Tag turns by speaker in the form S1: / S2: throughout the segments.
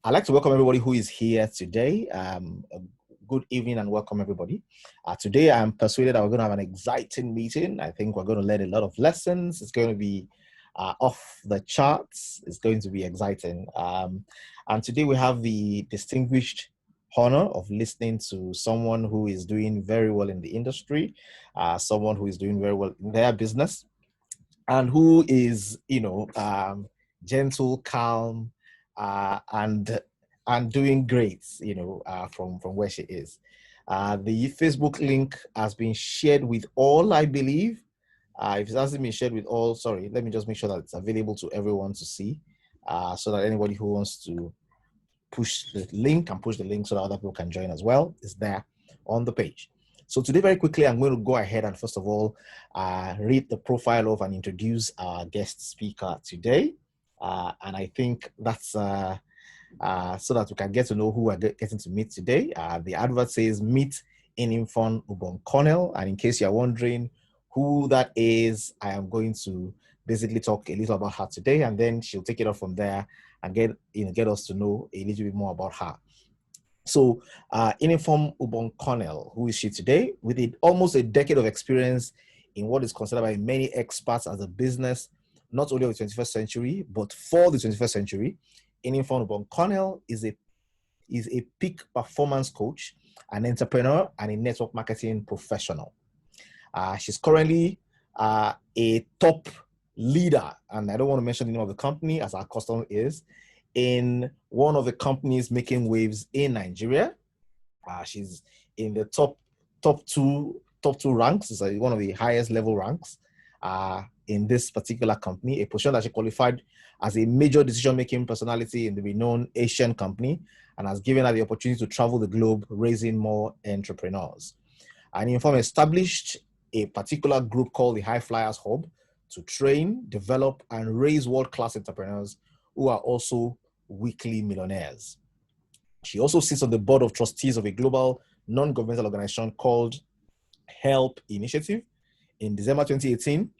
S1: I'd like to welcome everybody who is here today. Good evening and welcome everybody. Today, I'm persuaded that we're going to have an exciting meeting. I think we're going to learn a lot of lessons. It's going to be off the charts. It's going to be exciting. And today we have the distinguished honor of listening to someone who is doing very well in the industry, someone who is doing very well in their business, and who is, gentle, calm, and doing great, from where she is. The Facebook link has been shared with all, I believe. If it hasn't been shared with all, sorry, let me just make sure that it's available to everyone to see, so that anybody who wants to push the link can push the link so that other people can join as well is there on the page. So today, very quickly, I'm going to go ahead and first of all, read the profile of and introduce our guest speaker today. And I think that's so that we can get to know who we're getting to meet today. The advert says, meet Inimfon Ubong Cornell. And in case you're wondering who that is, I am going to basically talk a little about her today, and then she'll take it off from there and get us to know a little bit more about her. So Inimfon Ubong Cornell, who is she today? With almost a decade of experience in what is considered by many experts as a business, not only of the 21st century, but for the 21st century, Inimfon Ubong Cornell is a peak performance coach, an entrepreneur, and a network marketing professional. She's currently a top leader, and I don't want to mention the name of the company as our custom is, in one of the companies making waves in Nigeria. She's in the top two ranks. It's one of the highest level ranks in this particular company, a position that she qualified as a major decision-making personality in the renowned Asian company, and has given her the opportunity to travel the globe, raising more entrepreneurs. And Inimfon established a particular group called the High Flyers Hub to train, develop, and raise world-class entrepreneurs who are also weekly millionaires. She also sits on the board of trustees of a global non-governmental organization called Help Initiative. In December 2018,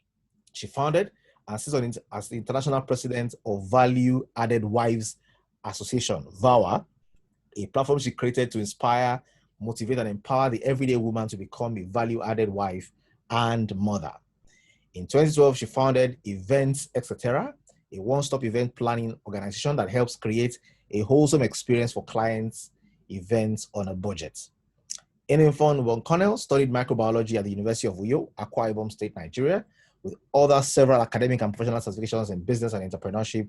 S1: she founded and sits on as the international president of Value Added Wives Association, VAWA, a platform she created to inspire, motivate, and empower the everyday woman to become a value-added wife and mother. In 2012, she founded Events Etc., a one-stop event planning organization that helps create a wholesome experience for clients' events on a budget. Inimfon Ubong Cornell studied microbiology at the University of Uyo, Akwa Ibom State, Nigeria, with other several academic and professional certifications in business and entrepreneurship.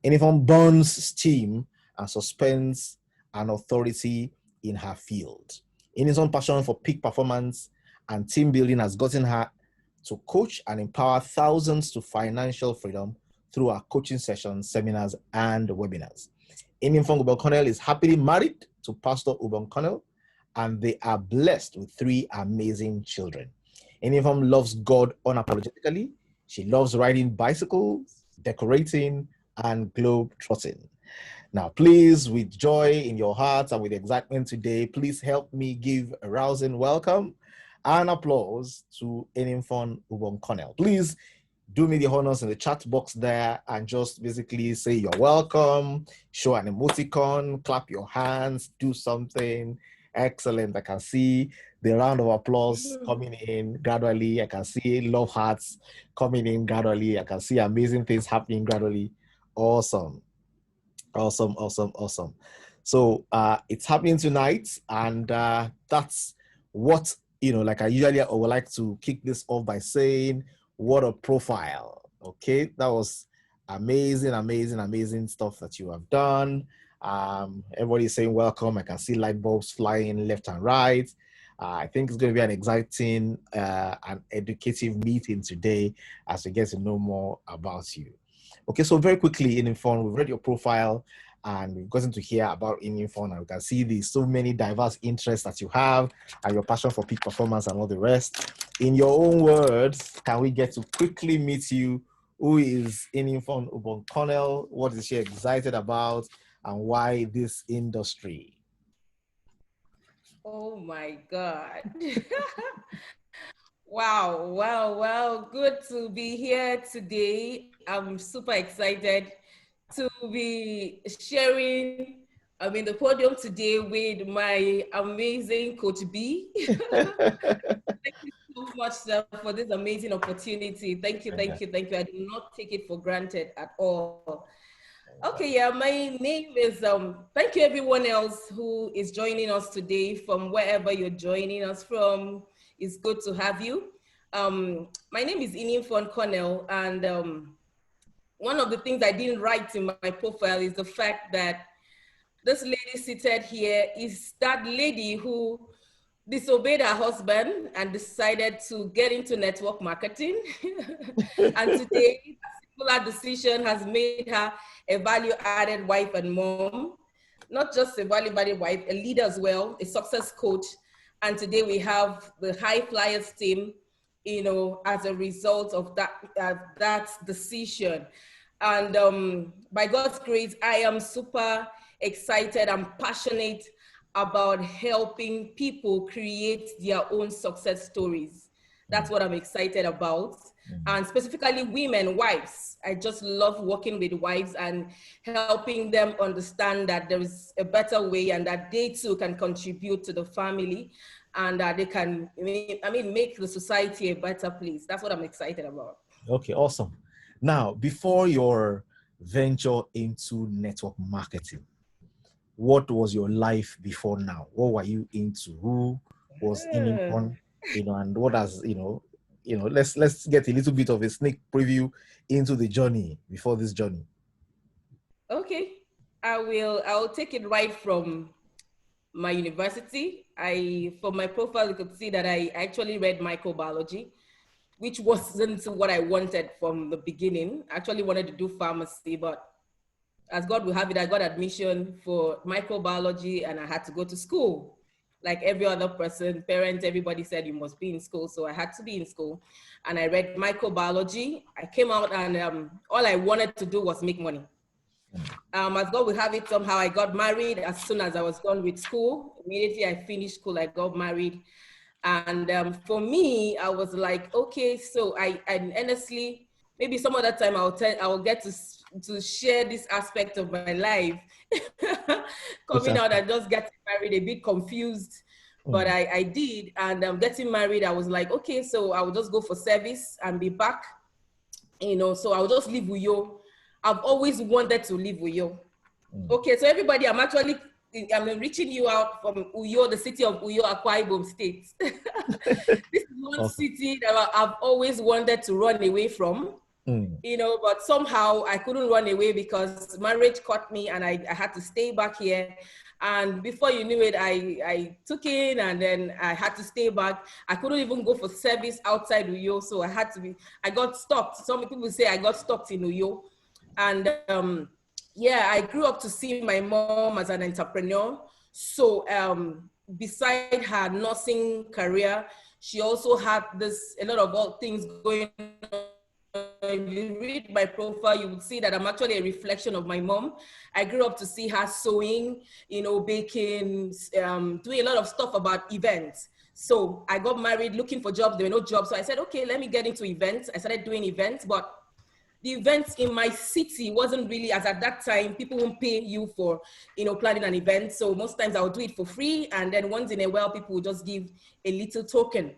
S1: Inimfon burns steam and suspends an authority in her field. Inimfon's passion for peak performance and team building has gotten her to coach and empower thousands to financial freedom through our coaching sessions, seminars, and webinars. Inimfon Ubong Cornell is happily married to Pastor Ubong Cornell, and they are blessed with 3 amazing children. Inimfon loves God unapologetically. She loves riding bicycles, decorating, and globe trotting. Now, please, with joy in your hearts and with excitement today, please help me give a rousing welcome and applause to Inimfon Ubong Cornell. Please do me the honors in the chat box there and just basically say you're welcome, show an emoticon, clap your hands, do something. Excellent. I can see the round of applause coming in gradually. I can see love hearts coming in gradually. I can see amazing things happening gradually. Awesome. Awesome, awesome, awesome. So it's happening tonight, and that's what, like I usually would like to kick this off by saying, what a profile. Okay, that was amazing, amazing, amazing stuff that you have done. Everybody's saying welcome. I can see light bulbs flying left and right. I think it's going to be an exciting and educative meeting today as we get to know more about you. Okay, so very quickly, Inimfon, we've read your profile and we've gotten to hear about Inimfon, and we can see the so many diverse interests that you have and your passion for peak performance and all the rest. In your own words, can we get to quickly meet you? Who is Inimfon Ubong Cornell? What is she excited about, and why this industry?
S2: Oh my God. Wow. Good to be here today. I'm super excited to be sharing I'm in the podium today with my amazing Coach B. Thank you so much, sir, for this amazing opportunity. Thank you,
S1: Yeah.
S2: thank you, thank you. I do not take it for granted at all. Okay, yeah, my name is, thank you everyone else who is joining us today from wherever you're joining us from. It's good to have you. My name is Inimfon Cornell, and one of the things I didn't write in my profile is the fact that this lady seated here is that lady who disobeyed her husband and decided to get into network marketing. And today, a similar decision has made her a value-added wife and mom, not just a value-added wife, a leader as well, a success coach. And today we have the High Flyers team, as a result of that decision. And by God's grace, I am super excited and passionate about helping people create their own success stories. That's what I'm excited about. And specifically women, wives. I just love working with wives and helping them understand that there is a better way and that they too can contribute to the family and that they can, make the society a better place. That's what I'm excited about.
S1: Okay, awesome. Now, before your venture into network marketing, what was your life before now? What were you into? Who was Inimfon? And what has, let's get a little bit of a sneak preview into the journey before this journey.
S2: Okay, I'll take it right from my university. For my profile, you could see that I actually read microbiology, which wasn't what I wanted from the beginning. I actually wanted to do pharmacy, but as God will have it, I got admission for microbiology and I had to go to school. Like every other person, parents, everybody said you must be in school. So I had to be in school and I read microbiology. I came out and all I wanted to do was make money. As God will have it, somehow I got married as soon as I was done with school. Immediately I finished school, I got married. And for me, I was like, okay, so I honestly, maybe some other time I'll get to share this aspect of my life. Coming out and just getting married, a bit confused, but I did. And getting married, I was like, okay, so I will just go for service and be back, so I'll just leave Uyo. I've always wanted to leave Uyo. Okay, so everybody, I'm reaching you out from Uyo, the city of Uyo, Akwa Ibom State. This is one city that I've always wanted to run away from, but somehow I couldn't run away because marriage caught me and I had to stay back here. And before you knew it, I took in and then I had to stay back. I couldn't even go for service outside Uyo, so I got stopped. Some people say I got stopped in Uyo. And I grew up to see my mom as an entrepreneur. So beside her nursing career, she also had a lot of things going on. If you read my profile, you would see that I'm actually a reflection of my mom. I grew up to see her sewing, baking, doing a lot of stuff about events. So I got married looking for jobs. There were no jobs. So I said, okay, let me get into events. I started doing events, but the events in my city wasn't really, as at that time, people won't pay you for, planning an event. So most times I would do it for free. And then once in a while, people would just give a little token.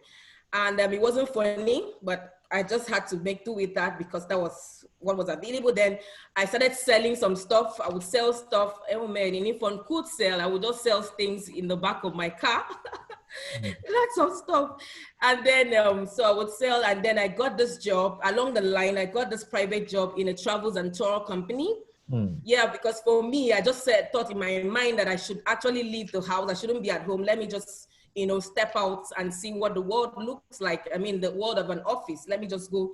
S2: And it wasn't funny, but I just had to make do with that because that was what was available. Then I started selling some stuff. I would sell stuff. Oh man, Inimfon could sell. I would just sell things in the back of my car. Lots of stuff. And then, so I would sell. And then I got this job along the line. I got this private job in a travels and tour company. Yeah, because for me, I just thought in my mind that I should actually leave the house. I shouldn't be at home. Let me just step out and see what the world looks like. I mean, the world of an office. Let me just go,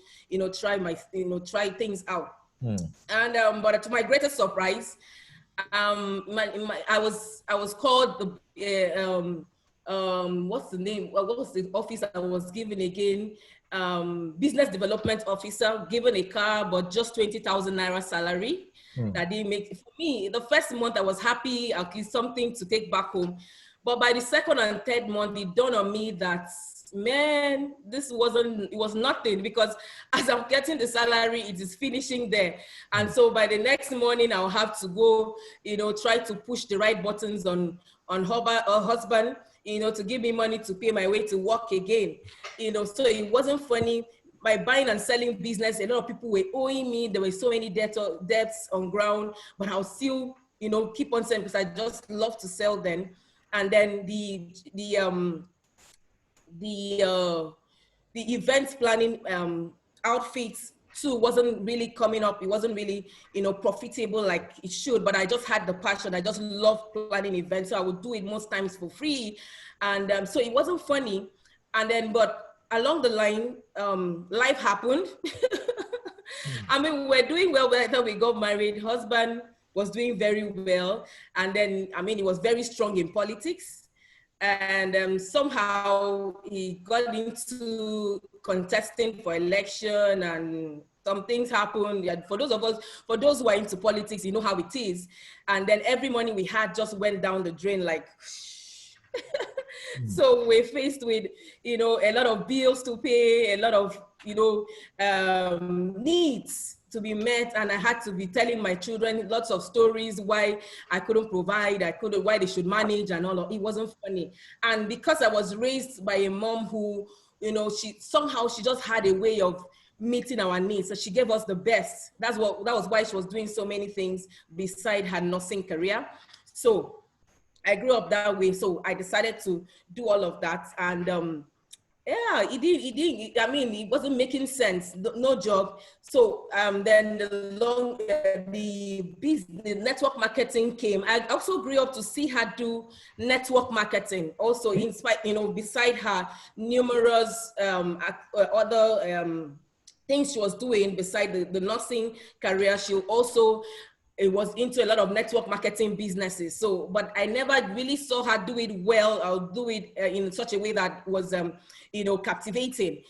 S2: try things out. And but to my greatest surprise, I was called the what's the name? What was the office I was given again? Business development officer, given a car, but just 20,000 naira salary. That didn't make for me. The first month I was happy, at least something to take back home. But by the second and third month, it dawned on me that man, it was nothing, because as I'm getting the salary, it is finishing there. And so by the next morning, I'll have to go, try to push the right buttons on her husband, to give me money to pay my way to work again. So it wasn't funny. My buying and selling business, a lot of people were owing me. There were so many debts on ground, but I'll still, keep on selling, because I just love to sell then. And then the event planning outfits too wasn't really coming up. It wasn't really, profitable like it should, but I just had the passion. I just love planning events. So I would do it most times for free. And so it wasn't funny. And then, but along the line, life happened. I mean, we were doing well by the time we got married. Husband was doing very well. And then, I mean, he was very strong in politics. And somehow he got into contesting for election, and some things happened. Yeah, for those who are into politics, you know how it is. And then every money we had just went down the drain like, so we're faced with, a lot of bills to pay, a lot of, needs to be met. And I had to be telling my children lots of stories why I couldn't provide, why they should manage and all of it. Wasn't funny. And because I was raised by a mom who, she just had a way of meeting our needs. So she gave us the best. That was why she was doing so many things beside her nursing career. So I grew up that way. So I decided to do all of that. And yeah, it did. I mean, it wasn't making sense. No job. So then the network marketing came. I also grew up to see her do network marketing. Also, beside her numerous other things she was doing beside the nursing career, she also was into a lot of network marketing businesses. So, but I never really saw her do it well or do it in such a way that was, captivating,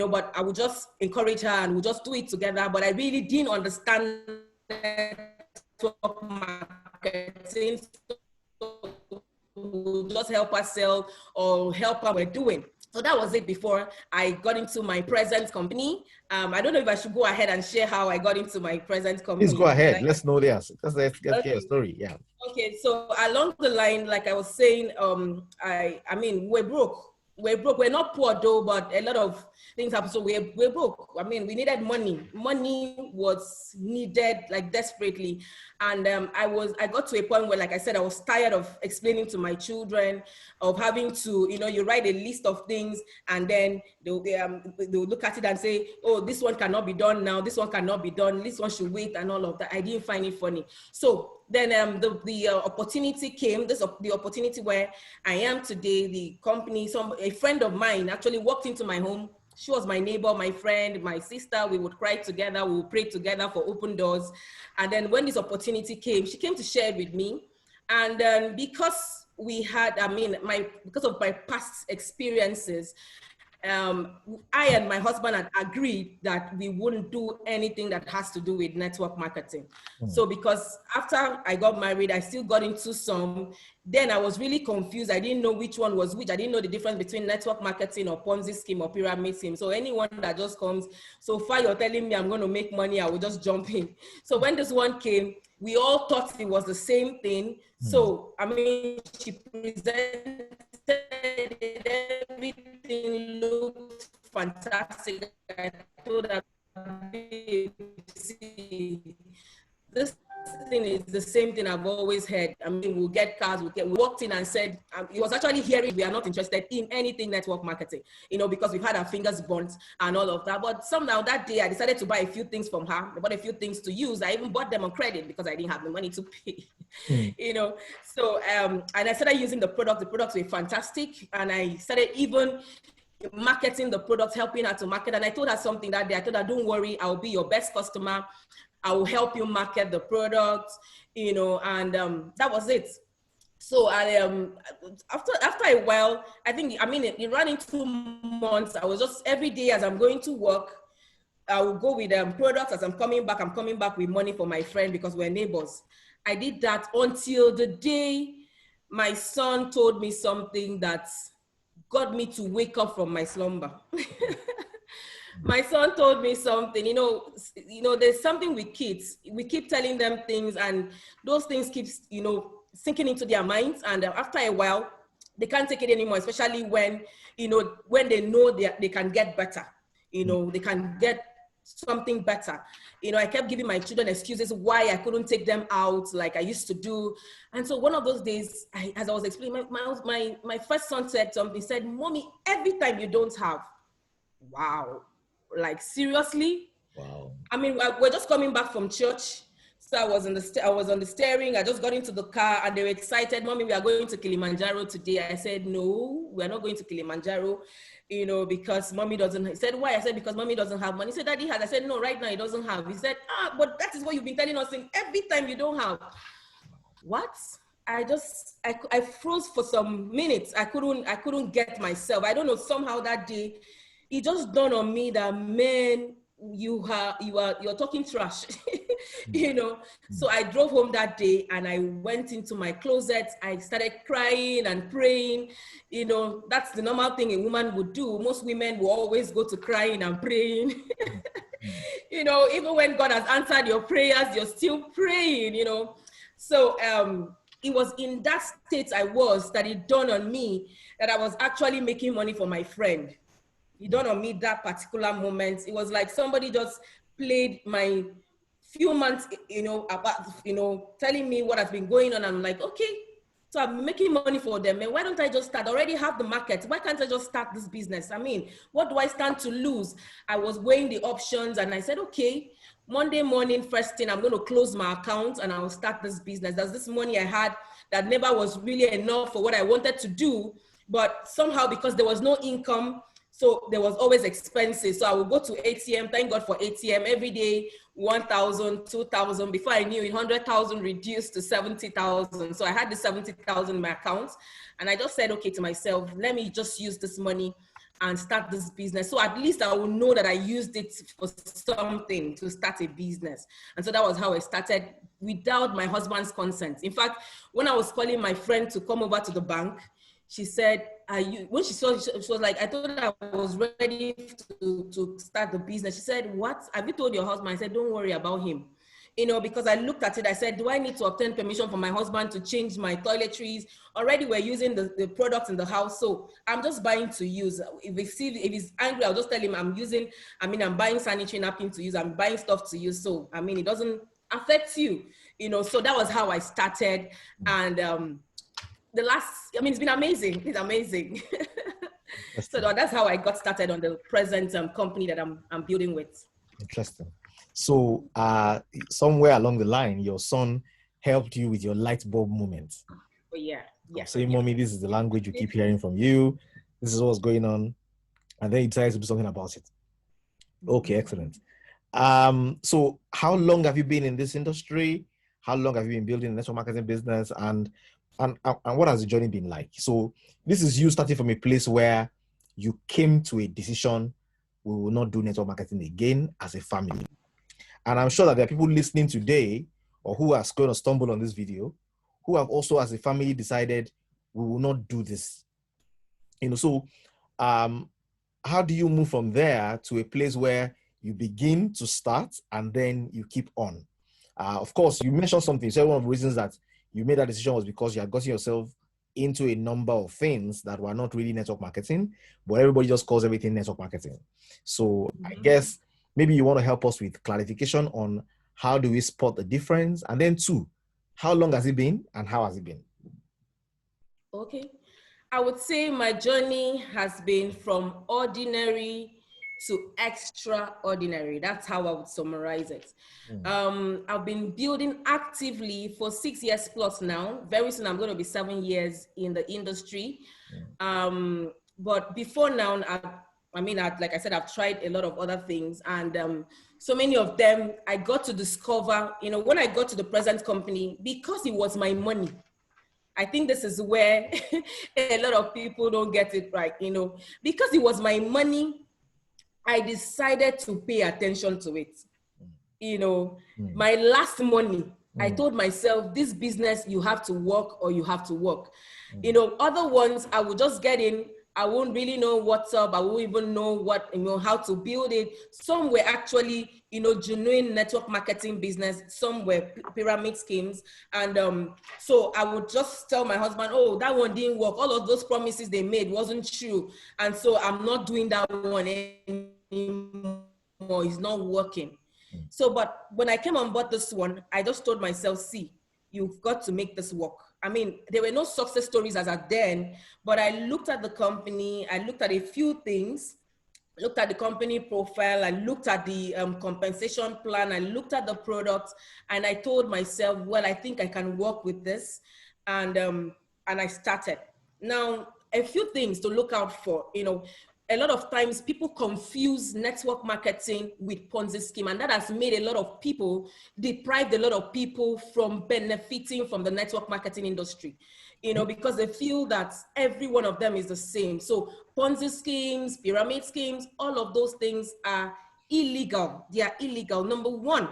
S2: but I would just encourage her and we'll just do it together. But I really didn't understand network marketing. So we'll just help her sell or help her with doing. So that was it before I got into my present company. I don't know if I should go ahead and share how I got into my present company.
S1: Please go ahead. Let's know this. Let's get your story. Yeah.
S2: Okay. So along the line, like I was saying, I mean, we're broke. We're not poor though, but a lot of things happen. So we're broke. I mean, we needed money. Money was needed like desperately. And I got to a point where, like I said, I was tired of explaining to my children, of having to, you write a list of things and then they'll look at it and say, oh, this one cannot be done now. This one cannot be done. This one should wait and all of that. I didn't find it funny. So then the opportunity came, the opportunity where I am today, the company, a friend of mine actually walked into my home. She was my neighbor, my friend, my sister. We would cry together. We would pray together for open doors. And then when this opportunity came, she came to share it with me. And then because because of my past experiences, I and my husband had agreed that we wouldn't do anything that has to do with network marketing. So because after I got married, I still got into some. Then I was really confused. I didn't know which one was which. I didn't know the difference between network marketing or Ponzi scheme or pyramid scheme. So anyone that just comes, so far you're telling me I'm going to make money, I will just jump in. So when this one came, we all thought it was the same thing. So, I mean, she presented it, everything looked fantastic. I told her, see, this thing is the same thing I've always heard. I mean, we'll get cars, we walked in and said, he was actually hearing we are not interested in anything network marketing, because we've had our fingers burnt and all of that. But somehow that day I decided to buy a few things from her. I bought a few things to use. I even bought them on credit because I didn't have the money to pay, So, and I started using the product. The products were fantastic. And I started even marketing the product, helping her to market. And I told her something that day. I told her, don't worry, I'll be your best customer. I will help you market the product, and that was it. So after a while, it ran in 2 months. I was just every day as I'm going to work, I will go with products. As I'm coming back with money for my friend because we're neighbors. I did that until the day my son told me something that got me to wake up from my slumber. My son told me something, there's something with kids. We keep telling them things, and those things keep, sinking into their minds. And after a while, they can't take it anymore, especially when they know they can get better, they can get something better. I kept giving my children excuses why I couldn't take them out like I used to do. And so one of those days, as I was explaining, my first son said something. He said, "Mommy, every time you don't have." Wow. Like, seriously?
S1: Wow.
S2: I mean, we're just coming back from church. So I was on the steering. I just got into the car and they were excited. "Mommy, we are going to Kilimanjaro today." I said, "No, we're not going to Kilimanjaro, because Mommy doesn't." He said, "Why?" I said, "Because Mommy doesn't have money." He said, "Daddy has." I said, "No, right now he doesn't have." He said, "But that is what you've been telling us every time you don't have." What? I froze for some minutes. I couldn't get myself. I don't know, somehow that day, it just dawned on me that, man, you're talking trash. So I drove home that day and I went into my closet. I started crying and praying. That's the normal thing a woman would do. Most women will always go to crying and praying. Even when God has answered your prayers, you're still praying. So it was in that state that it dawned on me that I was actually making money for my friend. It dawned on me that particular moment. It was like somebody just played my few months, about, telling me what has been going on. I'm like, okay, so I'm making money for them. And why don't I just start? I already have the market. Why can't I just start this business? I mean, what do I stand to lose? I was weighing the options and I said, okay, Monday morning, first thing, I'm going to close my account and I'll start this business. There's this money I had that never was really enough for what I wanted to do. But somehow, because there was no income, so there was always expenses. So I would go to ATM, thank God for ATM, every day, 1,000, 2,000. Before I knew it, 100,000 reduced to 70,000. So I had the 70,000 in my account. And I just said, okay, to myself, let me just use this money and start this business. So at least I will know that I used it for something to start a business. And so that was how I started without my husband's consent. In fact, when I was calling my friend to come over to the bank, she said, when she saw, she was like, I told her I was ready to start the business. She said, "What? Have you told your husband?" I said, "Don't worry about him." Because I looked at it, I said, do I need to obtain permission from my husband to change my toiletries? Already we're using the products in the house, so I'm just buying to use. If he's angry, I'll just tell him I'm buying sanitary napkin to use, I'm buying stuff to use. So, it doesn't affect you, so that was how I started. And it's been amazing. It's amazing. So that's how I got started on the present company that I'm building with.
S1: Interesting. So somewhere along the line, your son helped you with your light bulb moment.
S2: Oh, yeah.
S1: Saying, "Mommy, this is the language we keep hearing from you. This is what's going on." And then he tries to do something about it. Okay, excellent. So how long have you been in this industry? How long have you been building a network marketing business? And what has the journey been like? So this is you starting from a place where you came to a decision, we will not do network marketing again as a family. And I'm sure that there are people listening today or who are going to stumble on this video who have also as a family decided we will not do this. So how do you move from there to a place where you begin to start and then you keep on? Of course, you mentioned something. So one of the reasons that you made that decision was because you had gotten yourself into a number of things that were not really network marketing, but everybody just calls everything network marketing. So I guess maybe you want to help us with clarification on how do we spot the difference? And then 2, how long has it been and how has it been?
S2: Okay. I would say my journey has been from ordinary to extraordinary. That's how I would summarize it. I've been building actively for 6 years plus now. Very soon I'm going to be 7 years in the industry. But before now, like I said, I've tried a lot of other things, and so many of them I got to discover, when I got to the present company, because it was my money. I think this is where a lot of people don't get it right, because it was my money, I decided to pay attention to it. My last money, I told myself, this business, you have to work or you have to work. Other ones, I would just get in, I won't really know what's up. I won't even know what, how to build it. Some were actually, genuine network marketing business. Some were pyramid schemes. And so I would just tell my husband, oh, that one didn't work. All of those promises they made wasn't true. And so I'm not doing that one anymore. It's not working. So, but when I came on board this one, I just told myself, see, you've got to make this work. I mean, there were no success stories as at then, but I looked at the company, I looked at a few things, looked at the company profile, I looked at the compensation plan, I looked at the product, and I told myself, well, I think I can work with this, and I started. Now, a few things to look out for, a lot of times people confuse network marketing with Ponzi scheme, and that has made a lot of people, deprived a lot of people from benefiting from the network marketing industry, because they feel that every one of them is the same. So Ponzi schemes, pyramid schemes, all of those things are illegal. They are illegal. Number one,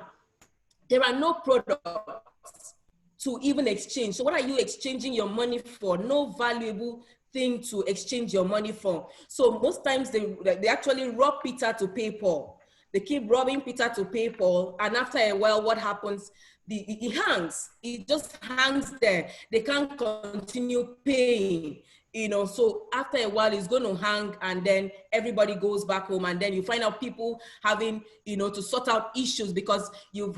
S2: there are no products to even exchange. So what are you exchanging your money for? No valuable thing to exchange your money for. So most times they actually rob Peter to pay Paul. They keep robbing Peter to pay Paul, and after a while, what happens? It hangs. It just hangs there. They can't continue paying. So after a while it's going to hang, and then everybody goes back home, and then you find out people having, to sort out issues because you've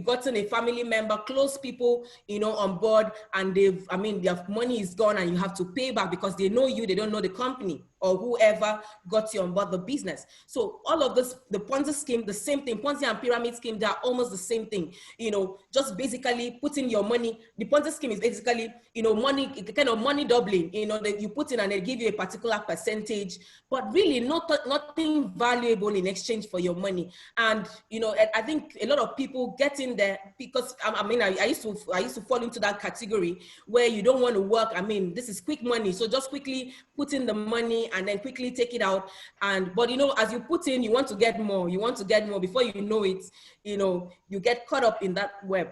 S2: gotten a family member, close people, on board, and their money is gone, and you have to pay back because they know you, they don't know the company or whoever got you on board the business. So all of this, the Ponzi scheme, the same thing. Ponzi and pyramid scheme, they're almost the same thing. Just basically putting your money. The Ponzi scheme is basically, money, kind of money doubling. That you put in and they give you a particular percentage, but really nothing valuable in exchange for your money. And I think a lot of people get in there because I used to fall into that category where you don't want to work. This is quick money, so just quickly put in the money and then quickly take it out. But as you put in, you want to get more. You want to get more. Before you know it, you get caught up in that web.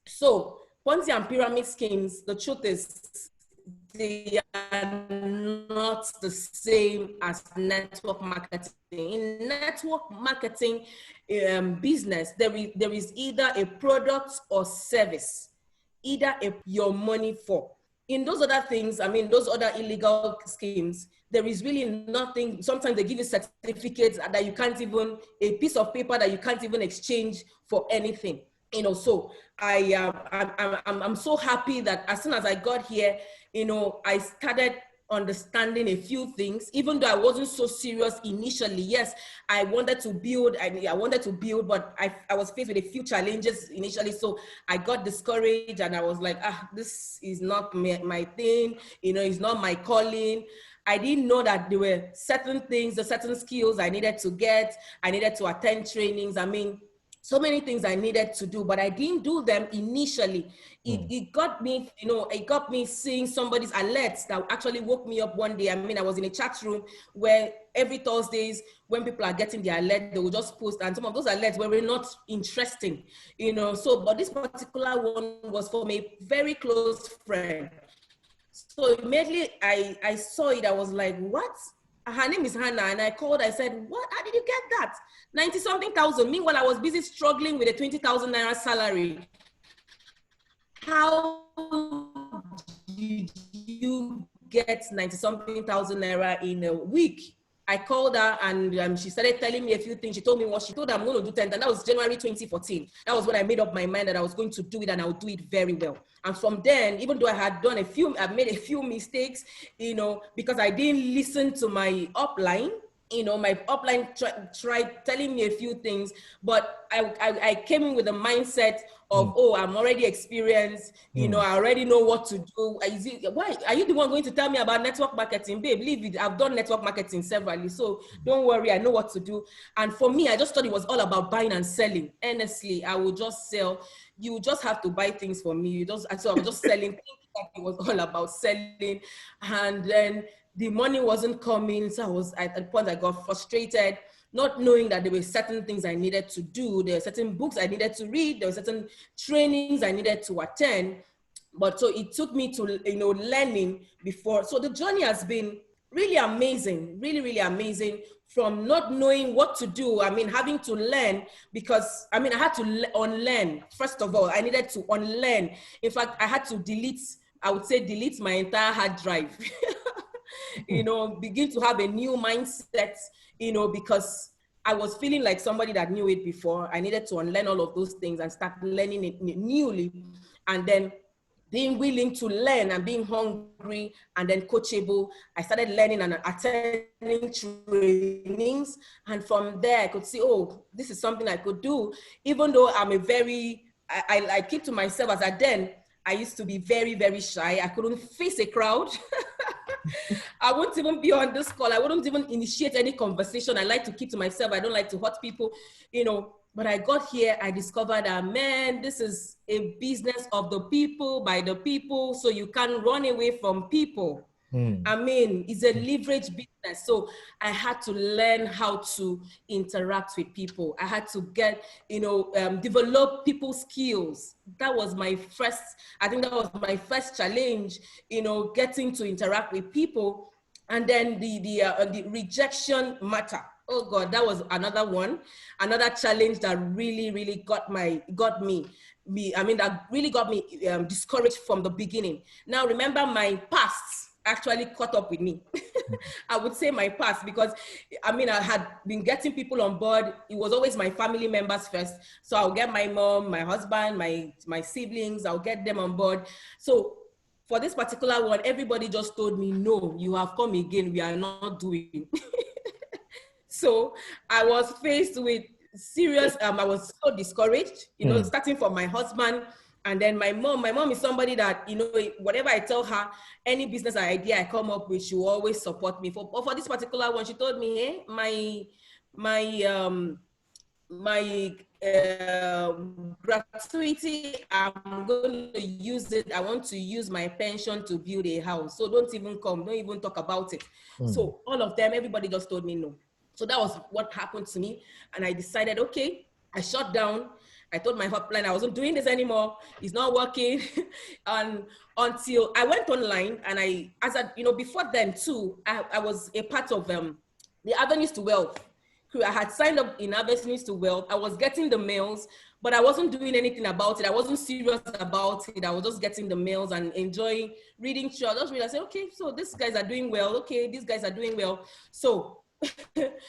S2: So Ponzi and pyramid schemes, the truth is, they are not the same as network marketing. In network marketing business, there is either a product or service, either your money for. In those other things, those other illegal schemes, there is really nothing. Sometimes they give you certificates that you can't even, a piece of paper that you can't even exchange for anything. So I'm so happy that as soon as I got here, I started understanding a few things, even though I wasn't so serious initially. Yes, I wanted to build, but I was faced with a few challenges initially. So I got discouraged and I was like, this is not my thing, it's not my calling. I didn't know that there were certain things, the certain skills I needed to get. I needed to attend trainings. So many things I needed to do, but I didn't do them initially. It got me, it got me seeing somebody's alerts that actually woke me up one day. I was in a chat room where every Thursdays when people are getting their alert, they will just post, and some of those alerts were not interesting, but this particular one was from a very close friend. So immediately I saw it, I was like, what? Her name is Hannah, and I called, I said, what, how did you get that? 90-something thousand. Meanwhile, I was busy struggling with a 20,000 naira salary. How did you get 90-something thousand naira in a week? I called her and she started telling me a few things. She told me what she told her I'm going to do 10, and that was January 2014. That was when I made up my mind that I was going to do it, and I would do it very well. And from then, even though I had I've made a few mistakes, because I didn't listen to my upline. My upline tried telling me a few things, but I came in with a mindset of, I'm already experienced, I already know what to do. Why are you the one going to tell me about network marketing? Babe, leave it. I've done network marketing severally, so don't worry, I know what to do. And for me, I just thought it was all about buying and selling. Honestly, I would just sell. You just have to buy things for me. So I was just selling, thinking that it was all about selling. And then the money wasn't coming. So I was at the point I got frustrated, not knowing that there were certain things I needed to do. There were certain books I needed to read. There were certain trainings I needed to attend. But so it took me to, learning before. So the journey has been really amazing, really, really amazing, from not knowing what to do. I mean, having to learn, because I mean, I had to unlearn. First of all, I needed to unlearn. In fact, I had to delete, I would say delete my entire hard drive. You know, begin to have a new mindset, you know, because I was feeling like somebody that knew it before. I needed to unlearn all of those things and start learning it newly. And then being willing to learn and being hungry and then coachable, I started learning and attending trainings. And from there, I could see, oh, this is something I could do. Even though I'm a very, I keep to myself as a then, I used to be very, very shy. I couldn't face a crowd. I wouldn't even be on this call. I wouldn't even initiate any conversation. I like to keep to myself. I don't like to hurt people, you know. But I got here, I discovered that, man, this is a business of the people, by the people, so you can't run away from people. I mean, it's a leverage business. So I had to learn how to interact with people. I had to get, you know, develop people's skills. That was my first, I think that was my first challenge, you know, getting to interact with people. And then the rejection matter. Oh God, that was another one, another challenge that really, really got me. I mean, that really got me discouraged from the beginning. Now, remember, my past actually caught up with me. I would say my past, because I mean, I had been getting people on board. It was always my family members first. So I'll get my mom, my husband, my siblings, I'll get them on board. So for this particular one, everybody just told me, no, you have come again, we are not doing. So I was faced with serious, I was so discouraged, you know, starting from my husband. And then my mom is somebody that, you know, whatever I tell her, any business idea I come up with, she will always support me. For this particular one, she told me, hey, my gratuity, I'm going to use it. I want to use my pension to build a house. So don't even come, don't even talk about it. So all of them, everybody just told me no. So that was what happened to me. And I decided, okay, I shut down. I told my hotline I wasn't doing this anymore. It's not working. And until I went online, and you know, before then too, I was a part of the Avenues to Wealth. I had signed up in Avenues to Wealth. I was getting the mails, but I wasn't doing anything about it. I wasn't serious about it. I was just getting the mails and enjoying reading through. I just realized, okay, so these guys are doing well. Okay, these guys are doing well. So it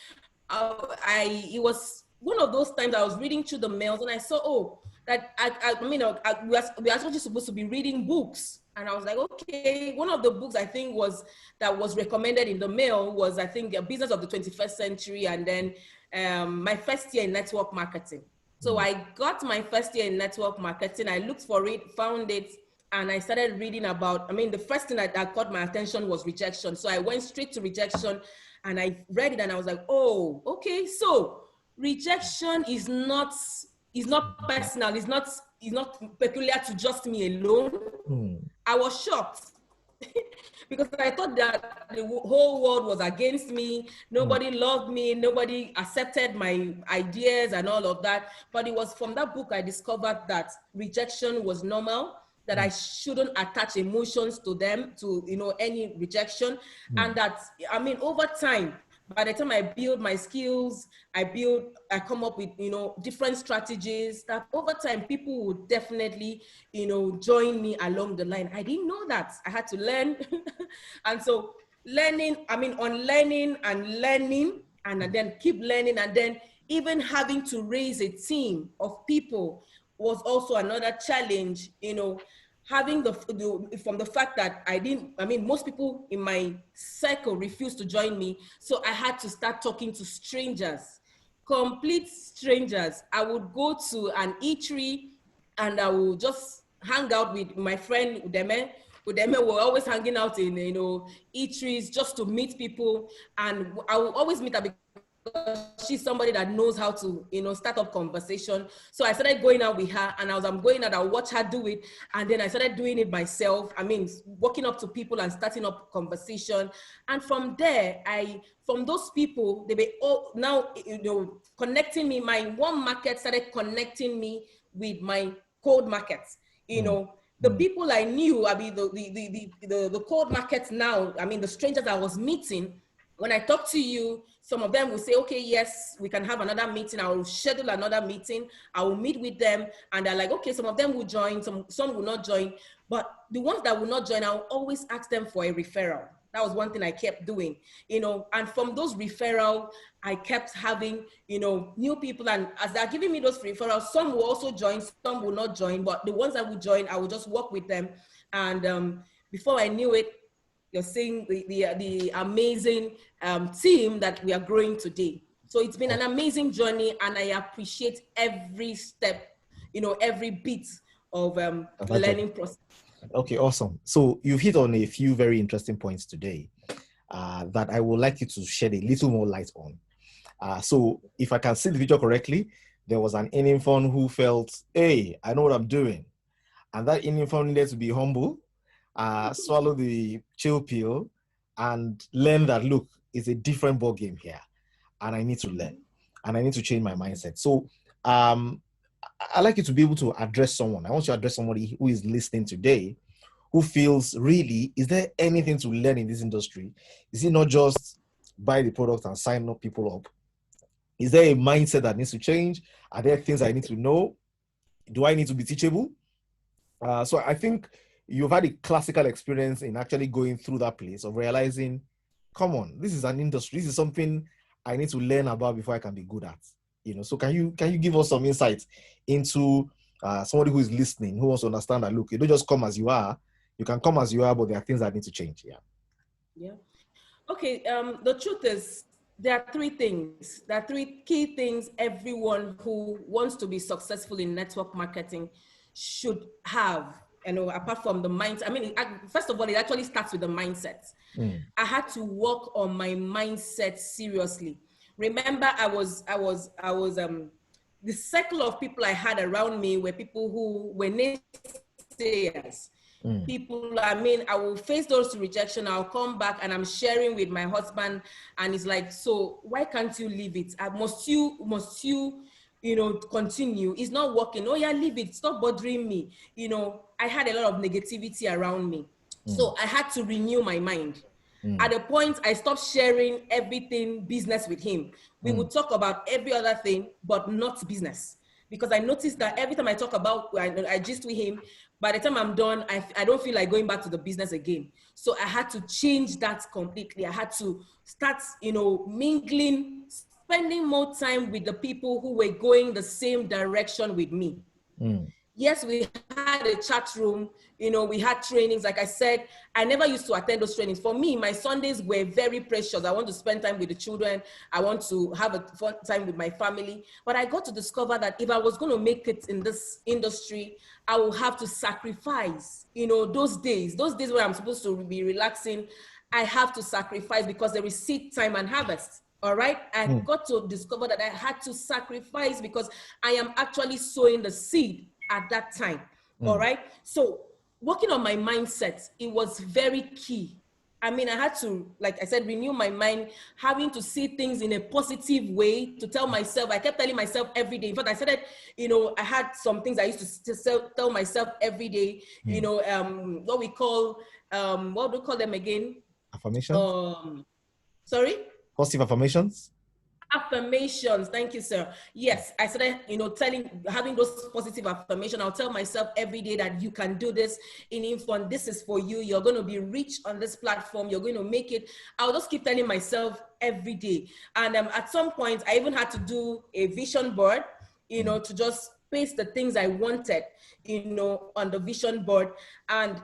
S2: was one of those times I was reading through the mails, and I saw, oh, that we are actually supposed to be reading books. And I was like, okay, one of the books I think that was recommended in the mail was, I think, Business of the 21st Century, and then my first year in network marketing. So I got my first year in network marketing. I looked for it, found it, and I started reading about, I mean, the first thing that caught my attention was rejection. So I went straight to rejection, and I read it, and I was like, oh, okay, so rejection is not personal, it's not peculiar to just me alone. I was shocked because I thought that the whole world was against me. Nobody loved me. Nobody accepted my ideas and all of that. But it was from that book I discovered that rejection was normal, that I shouldn't attach emotions to them, to, you know, any rejection. And that, I mean, over time, by the time I build my skills, I come up with, you know, different strategies that over time people would definitely, you know, join me along the line. I didn't know that. I had to learn. And so learning, I mean, unlearning and learning, and then keep learning, and then even having to raise a team of people was also another challenge, you know, having from the fact that most people in my circle refused to join me. So I had to start talking to strangers, complete strangers. I would go to an eatery and I would just hang out with my friend Udeme. Udeme were always hanging out in, you know, eateries just to meet people. And I would always meet her because she's somebody that knows how to, you know, start up conversation. So I started going out with her, and as I'm going out, I watch her do it. And then I started doing it myself. I mean, walking up to people and starting up conversation. And from there, from those people, they were all now, you know, connecting me. My warm market started connecting me with my cold markets, you know. The people I knew, I mean, the cold markets now, I mean, the strangers I was meeting, when I talk to you, some of them will say, okay, yes, we can have another meeting. I will schedule another meeting. I will meet with them. And they're like, okay, some of them will join, some will not join. But the ones that will not join, I'll always ask them for a referral. That was one thing I kept doing, you know, and from those referrals, I kept having, you know, new people. And as they're giving me those referrals, some will also join, some will not join. But the ones that will join, I will just work with them. And before I knew it, you're seeing the amazing team that we are growing today. So it's been an amazing journey, and I appreciate every step, you know, every bit of the learning process.
S1: Okay, awesome. So you've hit on a few very interesting points today that I would like you to shed a little more light on. So if I can see the video correctly, there was an Inimfon who felt, hey, I know what I'm doing. And that Inimfon needed to be humble, swallow the chill pill, and learn that, look, it's a different ball game here. And I need to learn. And I need to change my mindset. So I'd like you to be able to address someone. I want you to address somebody who is listening today, who feels, really, is there anything to learn in this industry? Is it not just buy the product and sign up people up? Is there a mindset that needs to change? Are there things I need to know? Do I need to be teachable? So I think you've had a classical experience in actually going through that place of realizing, come on, this is an industry. This is something I need to learn about before I can be good at. You know, so can you give us some insights into somebody who is listening, who wants to understand that, look, you don't just come as you are. You can come as you are, but there are things that need to change. Yeah.
S2: Yeah. Okay. The truth is, there are three things. There are three key things everyone who wants to be successful in network marketing should have. You know, apart from the mindset. I mean, first of all, it actually starts with the mindset. I had to work on my mindset seriously. Remember, I was the circle of people I had around me were people who were naysayers. People, I mean, I will face those rejection. I'll come back and I'm sharing with my husband, and it's like, so why can't you leave it? Must you, you know, continue? It's not working. Oh yeah, leave it. Stop bothering me. You know, I had a lot of negativity around me. So I had to renew my mind. At a point, I stopped sharing everything business with him. We would talk about every other thing, but not business. Because I noticed that every time I talk about, I gist with him, by the time I'm done, I don't feel like going back to the business again. So I had to change that completely. I had to start, you know, mingling, spending more time with the people who were going the same direction with me. Yes, we had a chat room, you know, we had trainings. Like I said, I never used to attend those trainings. For me, my Sundays were very precious. I want to spend time with the children. I want to have a fun time with my family. But I got to discover that if I was going to make it in this industry, I will have to sacrifice, you know, those days where I'm supposed to be relaxing, I have to sacrifice because there is seed time and harvest. All right. I got to discover that I had to sacrifice because I am actually sowing the seed at that time. All right. So working on my mindset, it was very key. I mean, I had to, like I said, renew my mind, having to see things in a positive way, to tell myself, I kept telling myself every day. In fact, I started, you know, I had some things I used to tell myself every day, you know, what we call, what do we call them again?
S1: Affirmations?
S2: Sorry?
S1: Positive affirmations?
S2: Affirmations. Thank you, sir. Yes, I started, you know, having those positive affirmations. I'll tell myself every day that you can do this. Inimfon, this is for you. You're going to be rich on this platform. You're going to make it. I'll just keep telling myself every day. And at some point, I even had to do a vision board, you know, to just paste the things I wanted, you know, on the vision board. And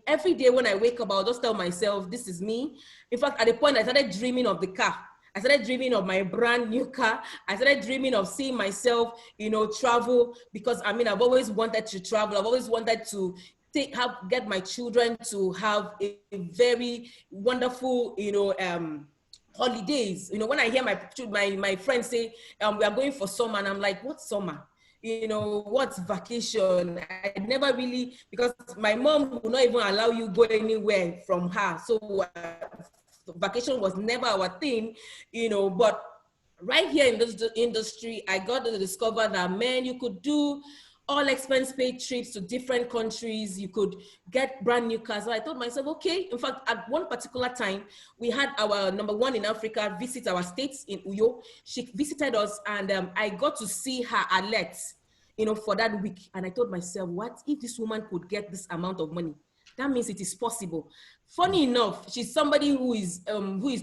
S2: every day when I wake up, I'll just tell myself, this is me. In fact, at the point I started dreaming of the car. I started dreaming of my brand new car. I started dreaming of seeing myself, you know, travel, because I mean, I've always wanted to travel. I've always wanted to get my children to have a very wonderful, you know, holidays. You know, when I hear my friends say, we are going for summer, and I'm like, what summer? You know, what's vacation? I never really, because my mom will not even allow you go anywhere from her. So vacation was never our thing, you know. But right here in this industry, I got to discover that, man, you could do all expense paid trips to different countries. You could get brand new cars. So I told myself, okay. In fact, at one particular time, we had our #1 in Africa visit our states in Uyo. She visited us, and I got to see her alerts, for that week. And I told myself, what if this woman could get this amount of money? That means it is possible. Funny enough, she's somebody who is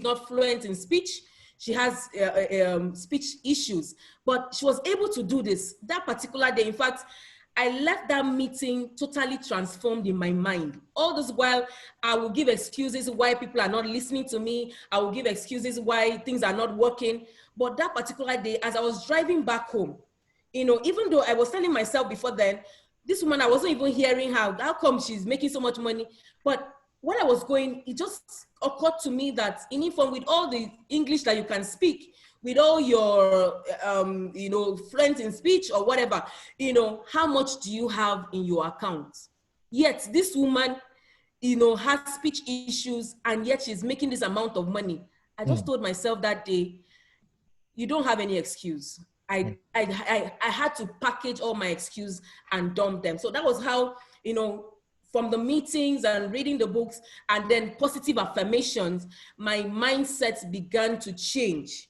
S2: not fluent in speech. She has speech issues, but she was able to do this that particular day. In fact, I left that meeting totally transformed in my mind. All this while, I will give excuses why people are not listening to me. I will give excuses why things are not working. But that particular day, as I was driving back home, even though I was telling myself before then, this woman, I wasn't even hearing how come she's making so much money. But when I was going, it just occurred to me that Inimfon, with all the English that you can speak, with all your, friends in speech or whatever, how much do you have in your account? Yet this woman, has speech issues, and yet she's making this amount of money. I just told myself that day, you don't have any excuse. I had to package all my excuse and dump them. So that was how, from the meetings and reading the books and then positive affirmations, my mindset began to change.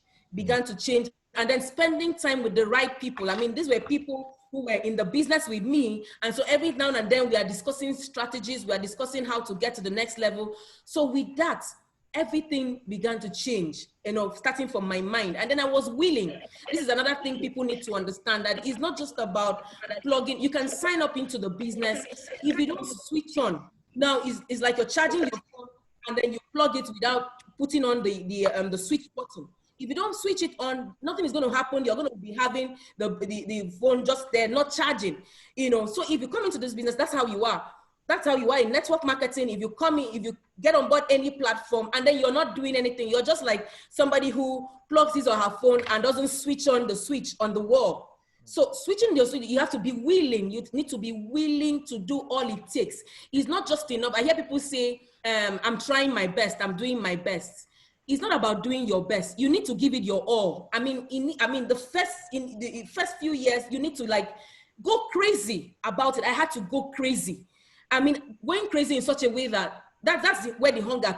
S2: And then spending time with the right people. I mean, these were people who were in the business with me. And so every now and then we are discussing strategies. We are discussing how to get to the next level. So with that, everything began to change, starting from my mind. And then I was willing. This is another thing people need to understand, that it's not just about plugging. You can sign up into the business. If you don't switch on, now it's like you're charging your phone and then you plug it without putting on the switch button. If you don't switch it on, nothing is going to happen. You're going to be having the phone just there, not charging. So if you come into this business, that's how you are. That's how you are in network marketing. If you get on board any platform and then you're not doing anything, you're just like somebody who plugs his or her phone and doesn't switch on the switch on the wall. So switching the switch, you have to be willing. You need to be willing to do all it takes. It's not just enough. I hear people say, I'm trying my best, I'm doing my best. It's not about doing your best. You need to give it your all. I mean, in the first few years, you need to go crazy about it. I had to go crazy. I mean, going crazy in such a way that's where the hunger,